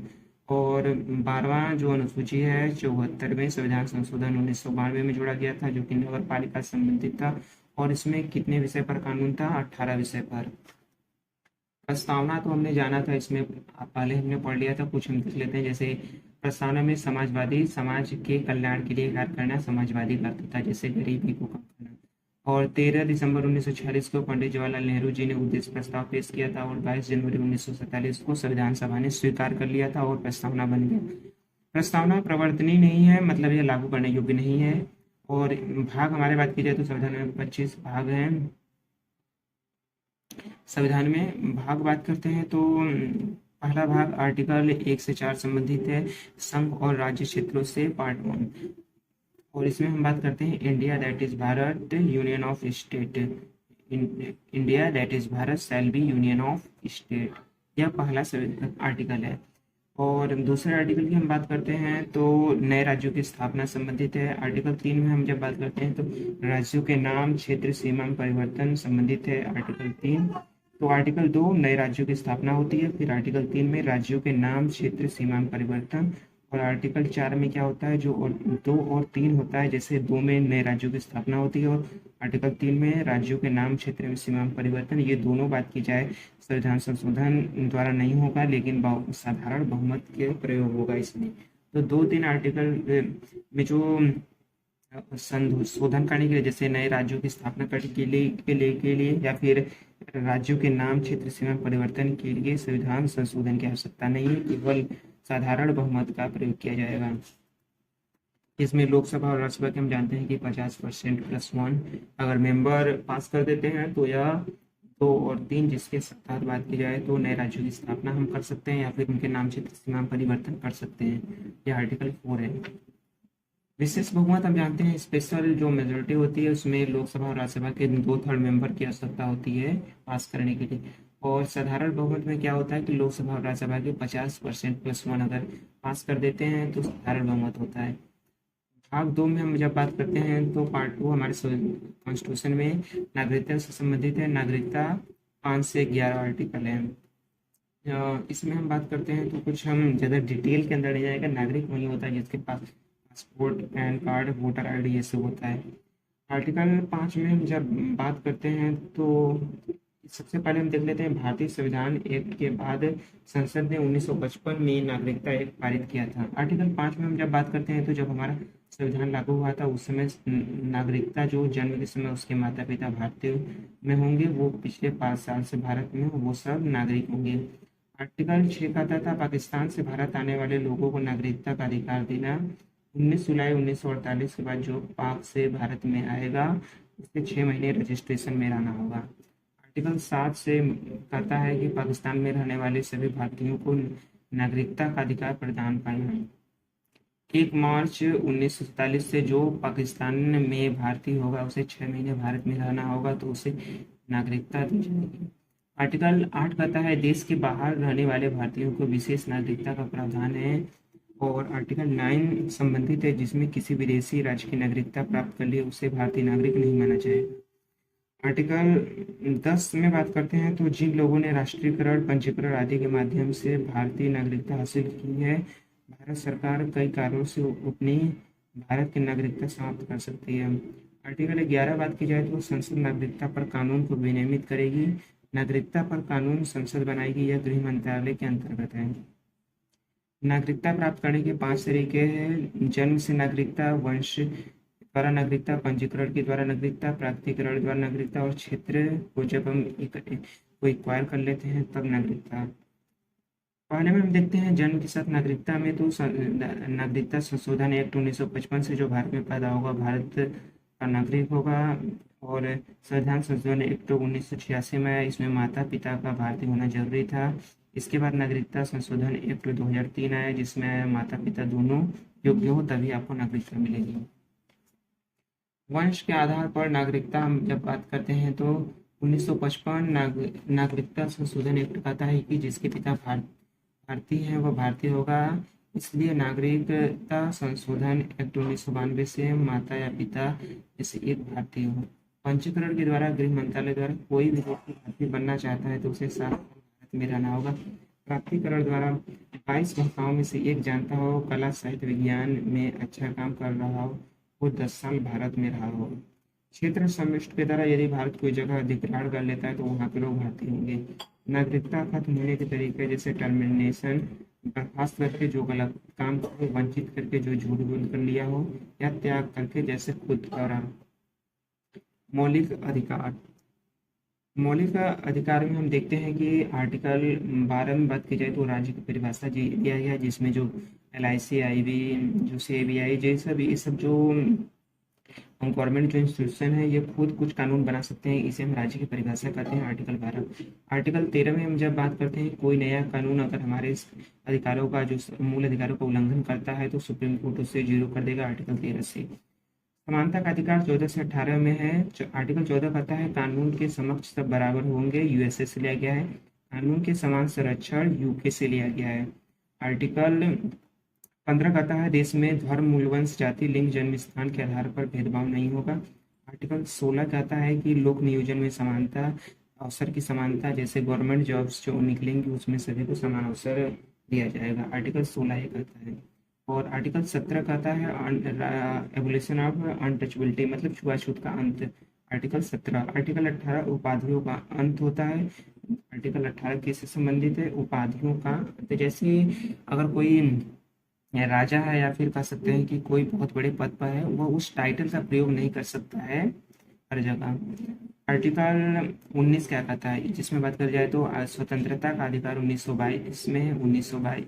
S1: और 12वां जो अनुसूची है 74वें संविधान संशोधन 1992 में जोड़ा गया था जो कि नगर पालिका से संबंधित था। और इसमें कितने विषय पर कानून था, 18 विषय पर। प्रस्तावना तो हमने जाना था, इसमें पहले हमने पढ़ लिया था, कुछ हम देख लेते हैं। जैसे प्रस्तावना में समाजवादी समाज के कल्याण के लिए कार्य करना समाजवादी का अर्थ था, जैसे गरीबी को कम करना। और 13 दिसंबर 1946 को पंडित जवाहरलाल नेहरू जी ने उद्देश्य प्रस्ताव पेश किया था और 22 जनवरी 1947 को संविधान सभा ने स्वीकार कर लिया था और प्रस्तावना बन गया। प्रस्तावना प्रवर्तनीय नहीं है, मतलब यह लागू करने योग्य नहीं है। और भाग हमारे बात की जाए तो संविधान में 25 भाग हैं। संविधान में भाग बात करते हैं तो पहला भाग आर्टिकल 1 से 4 संबंधित है संघ और राज्य क्षेत्रों से, पार्ट 1। और इसमें हम बात करते हैं India that is Bharat union of state, India that is Bharat shall be union of state, यह पहला आर्टिकल है। और दूसरे आर्टिकल की हम बात करते हैं तो नए राज्यों की स्थापना संबंधित है। आर्टिकल 3 में हम जब बात करते हैं तो राज्यों के नाम, क्षेत्र, सीमा में परिवर्तन संबंधित है आर्टिकल 3। तो आर्टिकल 2 नए राज्यों की स्थापना होती है, फिर आर्टिकल 3 में राज्यों के नाम, क्षेत्र, सीमा में परिवर्तन। और आर्टिकल 4 में क्या होता है, जो 2 और 3 होता है, जैसे 2 में नए राज्यों की स्थापना होती है और आर्टिकल 3 में राज्यों के नाम, क्षेत्र में सीमा में परिवर्तन। ये दोनों बात की जाए संविधान संशोधन द्वारा नहीं होगा लेकिन साधारण बहुमत के प्रयोग होगा इसमें। तो 2-3 आर्टिकल में जो संशोधन करने के लिए, जैसे नए राज्यों की स्थापना करने के लिए या फिर राज्यों के नाम, क्षेत्र, सीमा परिवर्तन के लिए संविधान संशोधन की आवश्यकता नहीं है, केवल साधारण बहुमत का प्रयोग किया जाएगा। इसमें लोकसभा और राज्यसभा के हम जानते हैं कि 50% प्लस वन अगर मेंबर पास कर देते हैं तो यह 2 और 3 जिसके साथ बात की जाए तो नए राज्यों की स्थापना हम कर सकते हैं या फिर उनके नाम क्षेत्र सीमा में परिवर्तन कर सकते हैं। यह आर्टिकल 4 है। विशेष बहुमत हम जानते हैं स्पेशल जो मेजोरिटी होती है उसमें लोकसभा और राज्यसभा के 2/3 मेंबर की आवश्यकता होती है पास करने के लिए। और साधारण बहुमत में क्या होता है कि लोकसभा और राज्यसभा के 50% प्लस वन अगर पास कर देते हैं तो साधारण बहुमत होता है। भाग 2 में हम जब बात करते हैं तो पार्ट 2 हमारे कॉन्स्टिट्यूशन में नागरिकता से संबंधित है। नागरिकता 5 से 11 आर्टिकल है। इसमें हम बात करते हैं तो कुछ हम ज़्यादा डिटेल के अंदर नहीं जाएगा। नागरिक वही होता है जिसके पास passport, pan card, voter ID ये सब होता है। आर्टिकल 5 में हम जब बात करते हैं तो सबसे पहले हम देख लेते हैं भारतीय संविधान एक्ट के बाद संसद ने 1955 में नागरिकता एक्ट पारित किया था। आर्टिकल 5 में हम जब बात करते हैं तो जब हमारा संविधान लागू हुआ था उस समय नागरिकता जो जन्म के समय उसके माता पिता भारतीय में होंगे वो पिछले 5 साल से भारत में वो सब नागरिक होंगे। आर्टिकल 6 कहता था पाकिस्तान से भारत आने वाले लोगों को नागरिकता का अधिकार देना। 19 जुलाई 1948 के बाद जो पाक से भारत में आएगा उसके 6 महीने रजिस्ट्रेशन में रहना होगा। आर्टिकल 7 से कहता है कि पाकिस्तान में रहने वाले सभी भारतीयों को नागरिकता का अधिकार प्रदान करना। 1 मार्च 1947 से जो पाकिस्तान में भारतीय होगा उसे 6 महीने भारत में रहना होगा तो उसे नागरिकता दी जाएगी। आर्टिकल 8 कहता है देश के बाहर रहने वाले भारतीयों को विशेष नागरिकता का प्रावधान है। और आर्टिकल 9 संबंधित है जिसमें किसी विदेशी राज्य की नागरिकता प्राप्त कर लिए उसे भारतीय नागरिक नहीं माना जाएगा। आर्टिकल 10 में बात करते हैं तो जिन लोगों ने राष्ट्रीयकरण, पंजीकरण आदि के माध्यम से भारतीय नागरिकता हासिल की है भारत सरकार कई कारणों से अपनी भारत की नागरिकता समाप्त कर सकती है। आर्टिकल 11 बात की जाए तो संसद नागरिकता पर कानून को विनियमित करेगी। नागरिकता पर कानून संसद बनाएगी। यह गृह मंत्रालय के अंतर्गत है। नागरिकता प्राप्त करने के 5 तरीके हैं। जन्म से नागरिकता, वंश द्वारा नागरिकता, पंजीकरण के द्वारा नागरिकता, प्राधिकरण द्वारा नागरिकता और क्षेत्र को जब हम को एक्वायर कर लेते हैं तब नागरिकता। पहले में हम देखते हैं जन्म के साथ नागरिकता में तो नागरिकता संशोधन एक्ट 1955 से जो भारत में पैदा होगा भारत का नागरिक होगा। और संविधान संशोधन एक्ट 1986 में आया। इसमें माता पिता का भारतीय होना जरूरी था। इसके बाद नागरिकता संशोधन एक्ट 2003 आया जिसमें माता पिता दोनों योग्य हो तभी आपको नागरिकता मिलेगी। वंश के आधार पर नागरिकता हम जब बात करते हैं तो 1955 नागरिकता संशोधन एक्ट कहता है कि जिसके पिता भारतीय है वह भारतीय होगा। इसलिए नागरिकता संशोधन एक्ट 1992 से माता या पिता जैसे एक भारतीय हो। पंजीकरण के द्वारा गृह मंत्रालय द्वारा कोई भी व्यक्ति भारतीय बनना चाहता है तो उसे 7 साल भारत में रहना होगा। प्राधिकरण द्वारा 22 भाषाओं में से एक जानता हो, कला साहित्य विज्ञान में अच्छा काम कर रहा हो, वो 10 साल भारत में रहा हो। क्षेत्र समिष्ट के द्वारा यदि भारत कोई जगह अधिग्रहण कर लेता है तो वहाँ के लोग भारतीय होंगे। नागरिकता खत्म होने के तरीके जैसे टर्मिनेशन, बर्खास्त करके जो गलत काम करे, वंचित करके जो झूठ बोल कर लिया हो, या त्याग करके जैसे खुद करा। मौलिक अधिकार। मौलिक अधिकार में हम देखते हैं कि आर्टिकल 12 में बात की जाए तो राज्य की परिभाषा दिया गया है जिसमें जो LIC, IB, जो CBI ये सब जो गवर्नमेंट जो इंस्टीट्यूशन है ये खुद कुछ कानून बना सकते हैं। इसे हम राज्य की परिभाषा करते हैं आर्टिकल 12। आर्टिकल 13 में हम जब बात करते हैं कोई नया कानून अगर हमारे इस अधिकारों का जो मूल अधिकारों का उल्लंघन करता है तो सुप्रीम कोर्ट उसे 0 कर देगा आर्टिकल 13 से। समानता का अधिकार 14 से 18 में है। आर्टिकल 14 कहता है कानून के समक्ष सब बराबर होंगे। USA से लिया गया है। कानून के समान संरक्षण UK से लिया गया है। आर्टिकल 15 कहता है देश में धर्म, मूल, वंश, जाति, लिंग, जन्म स्थान के आधार पर भेदभाव नहीं होगा। आर्टिकल 16 कहता है कि लोक नियोजन में समानता, अवसर की समानता, जैसे गवर्नमेंट जॉब्स जो निकलेंगी उसमें सभी को समान अवसर दिया जाएगा। आर्टिकल 16 ये कहता है। और आर्टिकल 17 कहता है एबोलिशन ऑफ अनटचबिलिटी मतलब छुआछूत का अंत। आर्टिकल 17। आर्टिकल 18 उपाधियों का अंत होता है। आर्टिकल 18 किससे संबंधित है? उपाधियों का। तो जैसे अगर कोई राजा है या फिर कह सकते हैं कि कोई बहुत बड़े पद पर है वह उस टाइटल का प्रयोग नहीं कर सकता है हर जगह। आर्टिकल 19 क्या कहता है जिसमें बात कर जाए तो स्वतंत्रता का अधिकार 1922 में 1922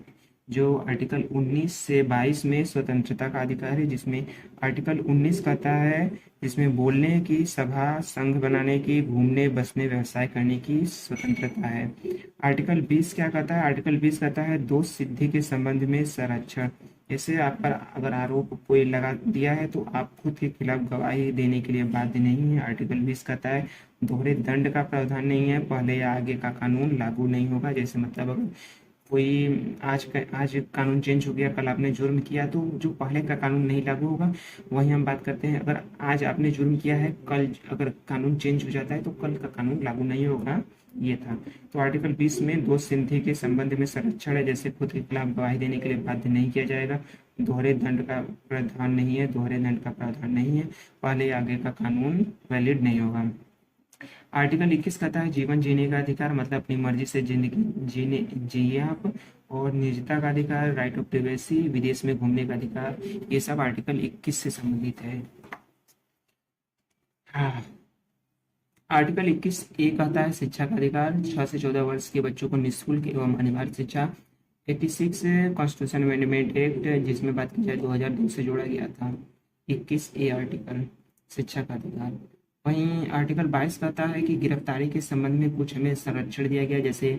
S1: जो आर्टिकल 19 से 22 में स्वतंत्रता का अधिकार है, जिसमें आर्टिकल 19 कहता है, जिसमें बोलने की, सभा संघ बनाने की, घूमने बसने व्यवसाय करने की स्वतंत्रता है। आर्टिकल 20 क्या कहता है? आर्टिकल 20 कहता है दोष सिद्धि के संबंध में संरक्षण। जैसे आप पर अगर आरोप कोई लगा दिया है तो आप खुद के खिलाफ गवाही देने के लिए बाध्य नहीं है। आर्टिकल 20 कहता है दोहरे दंड का प्रावधान नहीं है, पहले या आगे का कानून लागू नहीं होगा। जैसे मतलब अगर कोई आज कानून चेंज हो गया, कल आपने जुर्म किया तो जो पहले का कानून नहीं लागू होगा। वहीं हम बात करते हैं, अगर आज आपने जुर्म किया है, कल अगर कानून चेंज हो जाता है तो कल का कानून लागू नहीं होगा। ये था। तो आर्टिकल 20 में दोष सिद्धि के संबंध में संरक्षण है, जैसे खुद के खिलाफ गवाही देने के लिए बाध्य नहीं किया जाएगा। दोहरे दंड का प्रावधान नहीं है, दोहरे दंड का प्रावधान नहीं है, पहले आगे का कानून वैलिड नहीं होगा। आर्टिकल 21 कहता है जीवन जीने का अधिकार, मतलब अपनी मर्जी से जिंदगी जीने जिए आप। और निजता का अधिकार, राइट ऑफ प्रिवेसी, विदेश में घूमने का अधिकार, ये सब आर्टिकल 21 से संबंधित है। हाँ। आर्टिकल 21 ए कहता है शिक्षा का अधिकार, 6 से 14 वर्ष के बच्चों को निःशुल्क एवं अनिवार्य शिक्षा। 86 कॉन्स्टिट्यूशन अमेंडमेंट एक्ट, जिसमें बात की जाए 2002 से जोड़ा गया था। 21 ए आर्टिकल शिक्षा का अधिकार। वहीं आर्टिकल 22 कहता है कि गिरफ्तारी के संबंध में कुछ हमें संरक्षण दिया गया, जैसे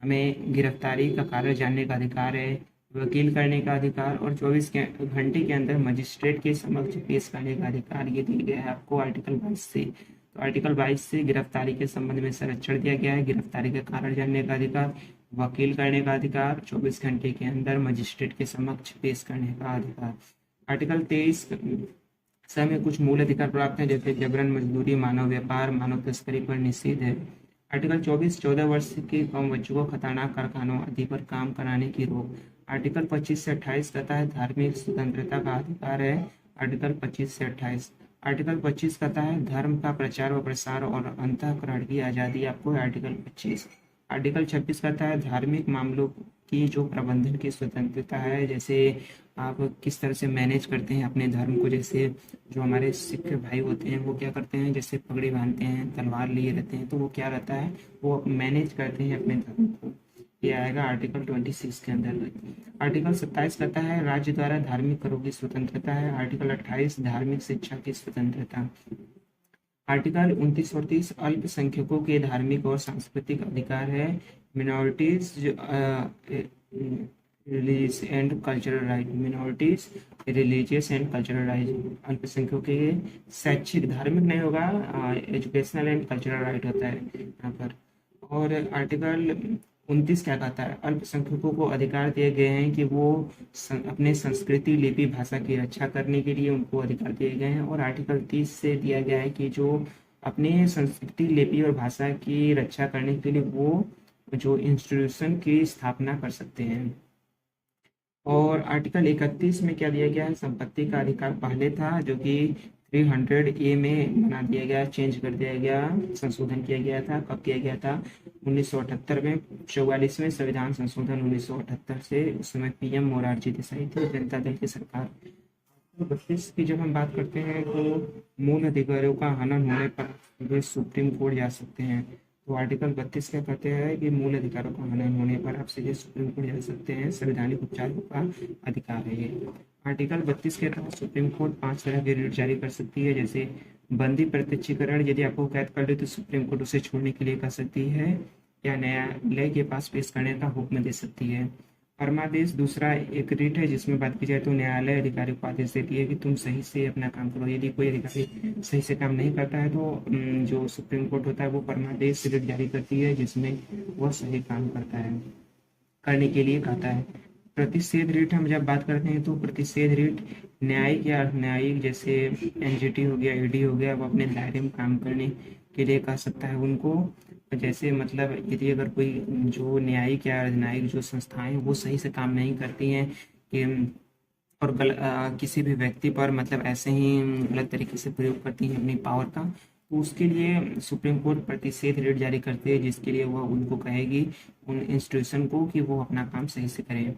S1: हमें गिरफ्तारी का कारण जानने का अधिकार है, वकील करने का अधिकार, और 24 घंटे के अंदर मजिस्ट्रेट के समक्ष पेश करने का अधिकार, ये दिया गया है आपको आर्टिकल 22 से। तो आर्टिकल 22 से गिरफ्तारी के संबंध में संरक्षण दिया गया है, गिरफ्तारी का कारण जानने का अधिकार, वकील करने का अधिकार, 24 घंटे के अंदर मजिस्ट्रेट के समक्ष पेश करने का अधिकार। आर्टिकल 23 से हमें कुछ मूल अधिकार प्राप्त हैं, जैसे जबरन मजदूरी, मानव व्यापार, मानव तस्करी पर निषेध है। आर्टिकल 24 14 वर्ष के कम बच्चों को खतरनाक कारखानों आदि पर काम कराने की रोक। आर्टिकल 25 से 28 कहता है धार्मिक स्वतंत्रता का अधिकार है। आर्टिकल 25 से 28। आर्टिकल 25 कहता है धर्म का प्रचार व प्रसार और अंतःकरण की आज़ादी आपको है, आर्टिकल 25। आर्टिकल 26 कहता है धार्मिक मामलों की जो प्रबंधन की स्वतंत्रता है, जैसे आप किस तरह से मैनेज करते हैं अपने धर्म को। जैसे जो हमारे सिख भाई होते हैं वो क्या करते हैं, जैसे पगड़ी बांधते हैं, तलवार लिए रहते हैं, तो वो क्या रहता है, वो मैनेज करते हैं अपने धर्म को। ये आएगा आर्टिकल 26 के अंदर। आर्टिकल 27 कहता है राज्य द्वारा धार्मिक करों की स्वतंत्रता है। आर्टिकल 28 धार्मिक शिक्षा की स्वतंत्रता। आर्टिकल 29 और 30 अल्पसंख्यकों के धार्मिक और सांस्कृतिक अधिकार है। Minorities religious and cultural right, minorities religious and cultural right, अल्पसंख्यकों के शैक्षिक धार्मिक नहीं होगा, एजुकेशनल एंड कल्चरल राइट होता है यहाँ पर। और आर्टिकल 29 क्या कहता है, अल्पसंख्यकों को अधिकार दिए गए हैं कि वो अपने संस्कृति, लिपि, भाषा की रक्षा करने के लिए उनको अधिकार दिए गए हैं। और आर्टिकल 30 से दिया गया है कि जो अपने संस्कृति, लिपि और भाषा की रक्षा करने के लिए वो जो इंस्टीट्यूशन की स्थापना कर सकते हैं। और आर्टिकल 31 में क्या दिया गया है, संपत्ति का अधिकार पहले था जो कि 300 ए में बना दिया गया, चेंज कर दिया गया, संशोधन किया गया था। कब किया गया था, 1978 में, 44वें संविधान संशोधन 1978 से। उस समय पीएम मोरारजी देसाई थे, जनता दल की सरकार। 32 की जब हम बात करते हैं तो मूल अधिकारों का हनन होने पर वे सुप्रीम कोर्ट जा सकते हैं। तो आर्टिकल 32 क्या कहते हैं कि मूल अधिकारों का हनन होने पर आप सीधे सुप्रीम कोर्ट जा सकते हैं, संवैधानिक उपचारों का अधिकार है ये। आर्टिकल 32 के तहत सुप्रीम कोर्ट 5 तरह के रिट जारी कर सकती है, जैसे बंदी प्रत्यक्षीकरण, यदि आपको कैद कर ले तो सुप्रीम कोर्ट उसे छोड़ने के लिए कह सकती है, या न्यायालय के पास पेश करने का हुक्म दे सकती है। परमादेश दूसरा एक रिट है, जिसमें बात की जाए तो न्यायालय अधिकारी को आदेश देती है कि तुम सही से अपना काम करो। यदि कोई अधिकारी सही से काम नहीं करता है तो जो सुप्रीम कोर्ट होता है वो परमादेश रिट जारी करती है, जिसमें वह सही काम करता है, करने के लिए कहता है। प्रतिषेध रिट हम जब बात करते हैं तो प्रतिषेध रिट न्यायिक या न्यायिक, जैसे एनजीटी हो गया, ईडी हो गया, वो अपने दायरे में काम करने के लिए कह सकता है उनको। जैसे मतलब यदि अगर कोई जो न्यायिक या न्यायिक जो संस्थाएं वो सही से काम नहीं करती हैं कि और किसी भी व्यक्ति पर मतलब ऐसे ही गलत तरीके से प्रयोग करती हैं अपनी पावर का, तो उसके लिए सुप्रीम कोर्ट प्रतिषेध रिट जारी करती है, जिसके लिए वह उनको कहेगी उन इंस्टीट्यूशन को कि वो अपना काम सही से करें।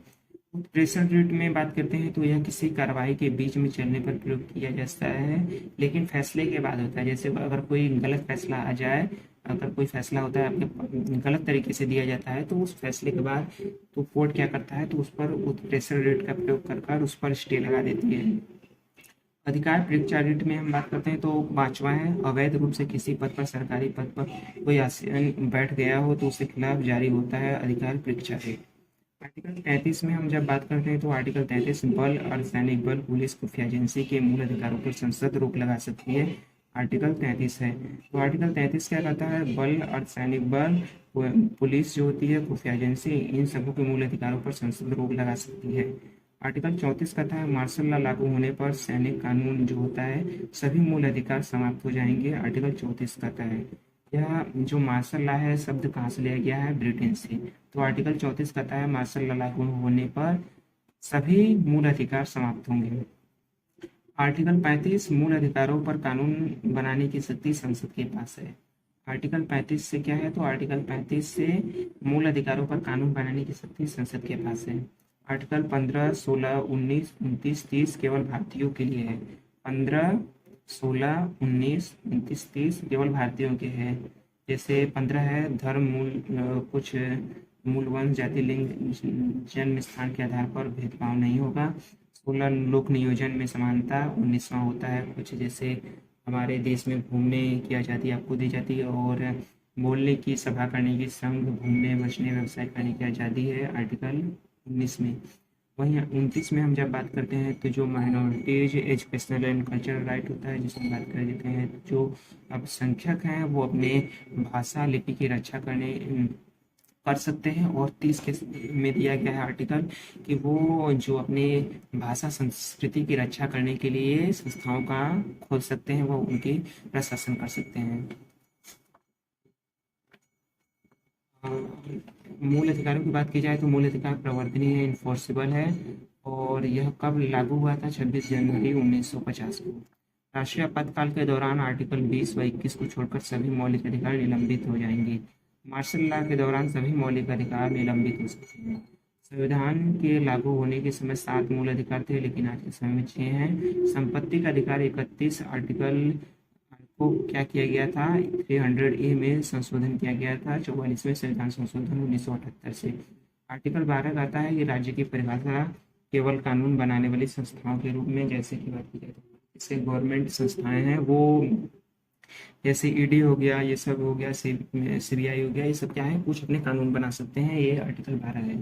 S1: प्रेशर रिट में बात करते हैं तो यह किसी कार्रवाई के बीच में चलने पर प्रयोग किया जाता है, लेकिन फैसले के बाद होता है। जैसे अगर कोई गलत फैसला आ जाए अगर कोई फैसला होता है आपके गलत तरीके से दिया जाता है, तो उस फैसले के बाद तो कोर्ट क्या करता है, तो उस पर प्रेशर रेट का प्रयोग कर कर उस पर स्टे लगा देती है। अधिकार परीक्षा रीट में हम बात करते हैं तो पांचवा है, अवैध रूप से किसी पद पर, सरकारी पद पर कोई आसीन बैठ गया हो तो उसके खिलाफ जारी होता है अधिकार परीक्षा रीट। आर्टिकल 33 में हम जब बात करते हैं तो आर्टिकल 33 बल, अर्धसैनिक बल, पुलिस, खुफिया एजेंसी के मूल अधिकारों पर संसद रोक लगा सकती है। आर्टिकल 33 है, तो आर्टिकल 33 क्या कहता है, बल, अर्धसैनिक बल, पुलिस जो होती है, खुफिया एजेंसी, इन सबों के मूल अधिकारों पर संसद रोक लगा सकती है। आर्टिकल 34 कहता है मार्शल लॉ लागू होने पर सैनिक कानून जो होता है सभी मूल अधिकार समाप्त हो जाएंगे। आर्टिकल 34 कहता है, यह जो मार्शल लॉ है शब्द कहाँ से लिया गया है, ब्रिटेन से। तो आर्टिकल 34 कहता है मार्शल लॉ लागू होने पर सभी मूल अधिकार समाप्त होंगे। आर्टिकल 35 मूल अधिकारों पर कानून बनाने की शक्ति संसद के पास है। आर्टिकल 35 से क्या है, तो आर्टिकल 35 से मूल अधिकारों पर कानून बनाने की शक्ति संसद के पास है। आर्टिकल 15, 16, 19, 29, 30 केवल भारतीयों के लिए है। 15, 16, 19, 29, 30 केवल भारतीयों के हैं। जैसे 15 है धर्म, कुछ मूल वंश, जाति, लिंग, जन्म स्थान के आधार पर भेदभाव नहीं होगा। 16 लोक नियोजन में समानता। 19वां होता है कुछ जैसे हमारे देश में घूमने की आज़ादी आपको दी जाती है, और बोलने की, सभा करने की, संघ, घूमने, बचने, व्यवसाय करने की आज़ादी है आर्टिकल 19 में। वहीं 29 में हम जब बात करते हैं तो जो minorities educational and cultural right होता है जिसमें बात कर देते हैं, जो अल्पसंख्यक हैं वो अपने भाषा लिपि की रक्षा करने कर सकते हैं। और 30 के में दिया गया है आर्टिकल कि वो जो अपने भाषा संस्कृति की रक्षा करने के लिए संस्थाओं का खोल सकते हैं, वो उनके प्रशासन कर सकते हैं। मूल अधिकारों की बात की जाए तो मूल अधिकार प्रवर्तनीय है, इन्फोर्सिबल है, और यह कब लागू हुआ था, 26 जनवरी 1950 को। राष्ट्रीय आपातकाल के दौरान आर्टिकल 20 व 21 को छोड़कर सभी मौलिक अधिकार निलंबित हो जाएंगे। मार्शल लॉ के दौरान सभी मौलिक अधिकार निलंबित हो सकते हैं। संविधान के लागू होने के समय 7 मूल अधिकार थे, लेकिन आज के समय में 6 हैं। संपत्ति का अधिकार 31 आर्टिकल को क्या किया गया था, 300A में संशोधन किया गया था 44वें संविधान संशोधन 1978 से। आर्टिकल 12 कहता है कि राज्य की परिभाषा केवल कानून बनाने वाली संस्थाओं के रूप में, जैसे कि बात की जाए तो जैसे गवर्नमेंट संस्थाएं हैं वो जैसे ईडी हो गया, ये सब हो गया, सीबीआई हो गया, ये सब क्या है, कुछ अपने कानून बना सकते हैं, ये आर्टिकल 12 है।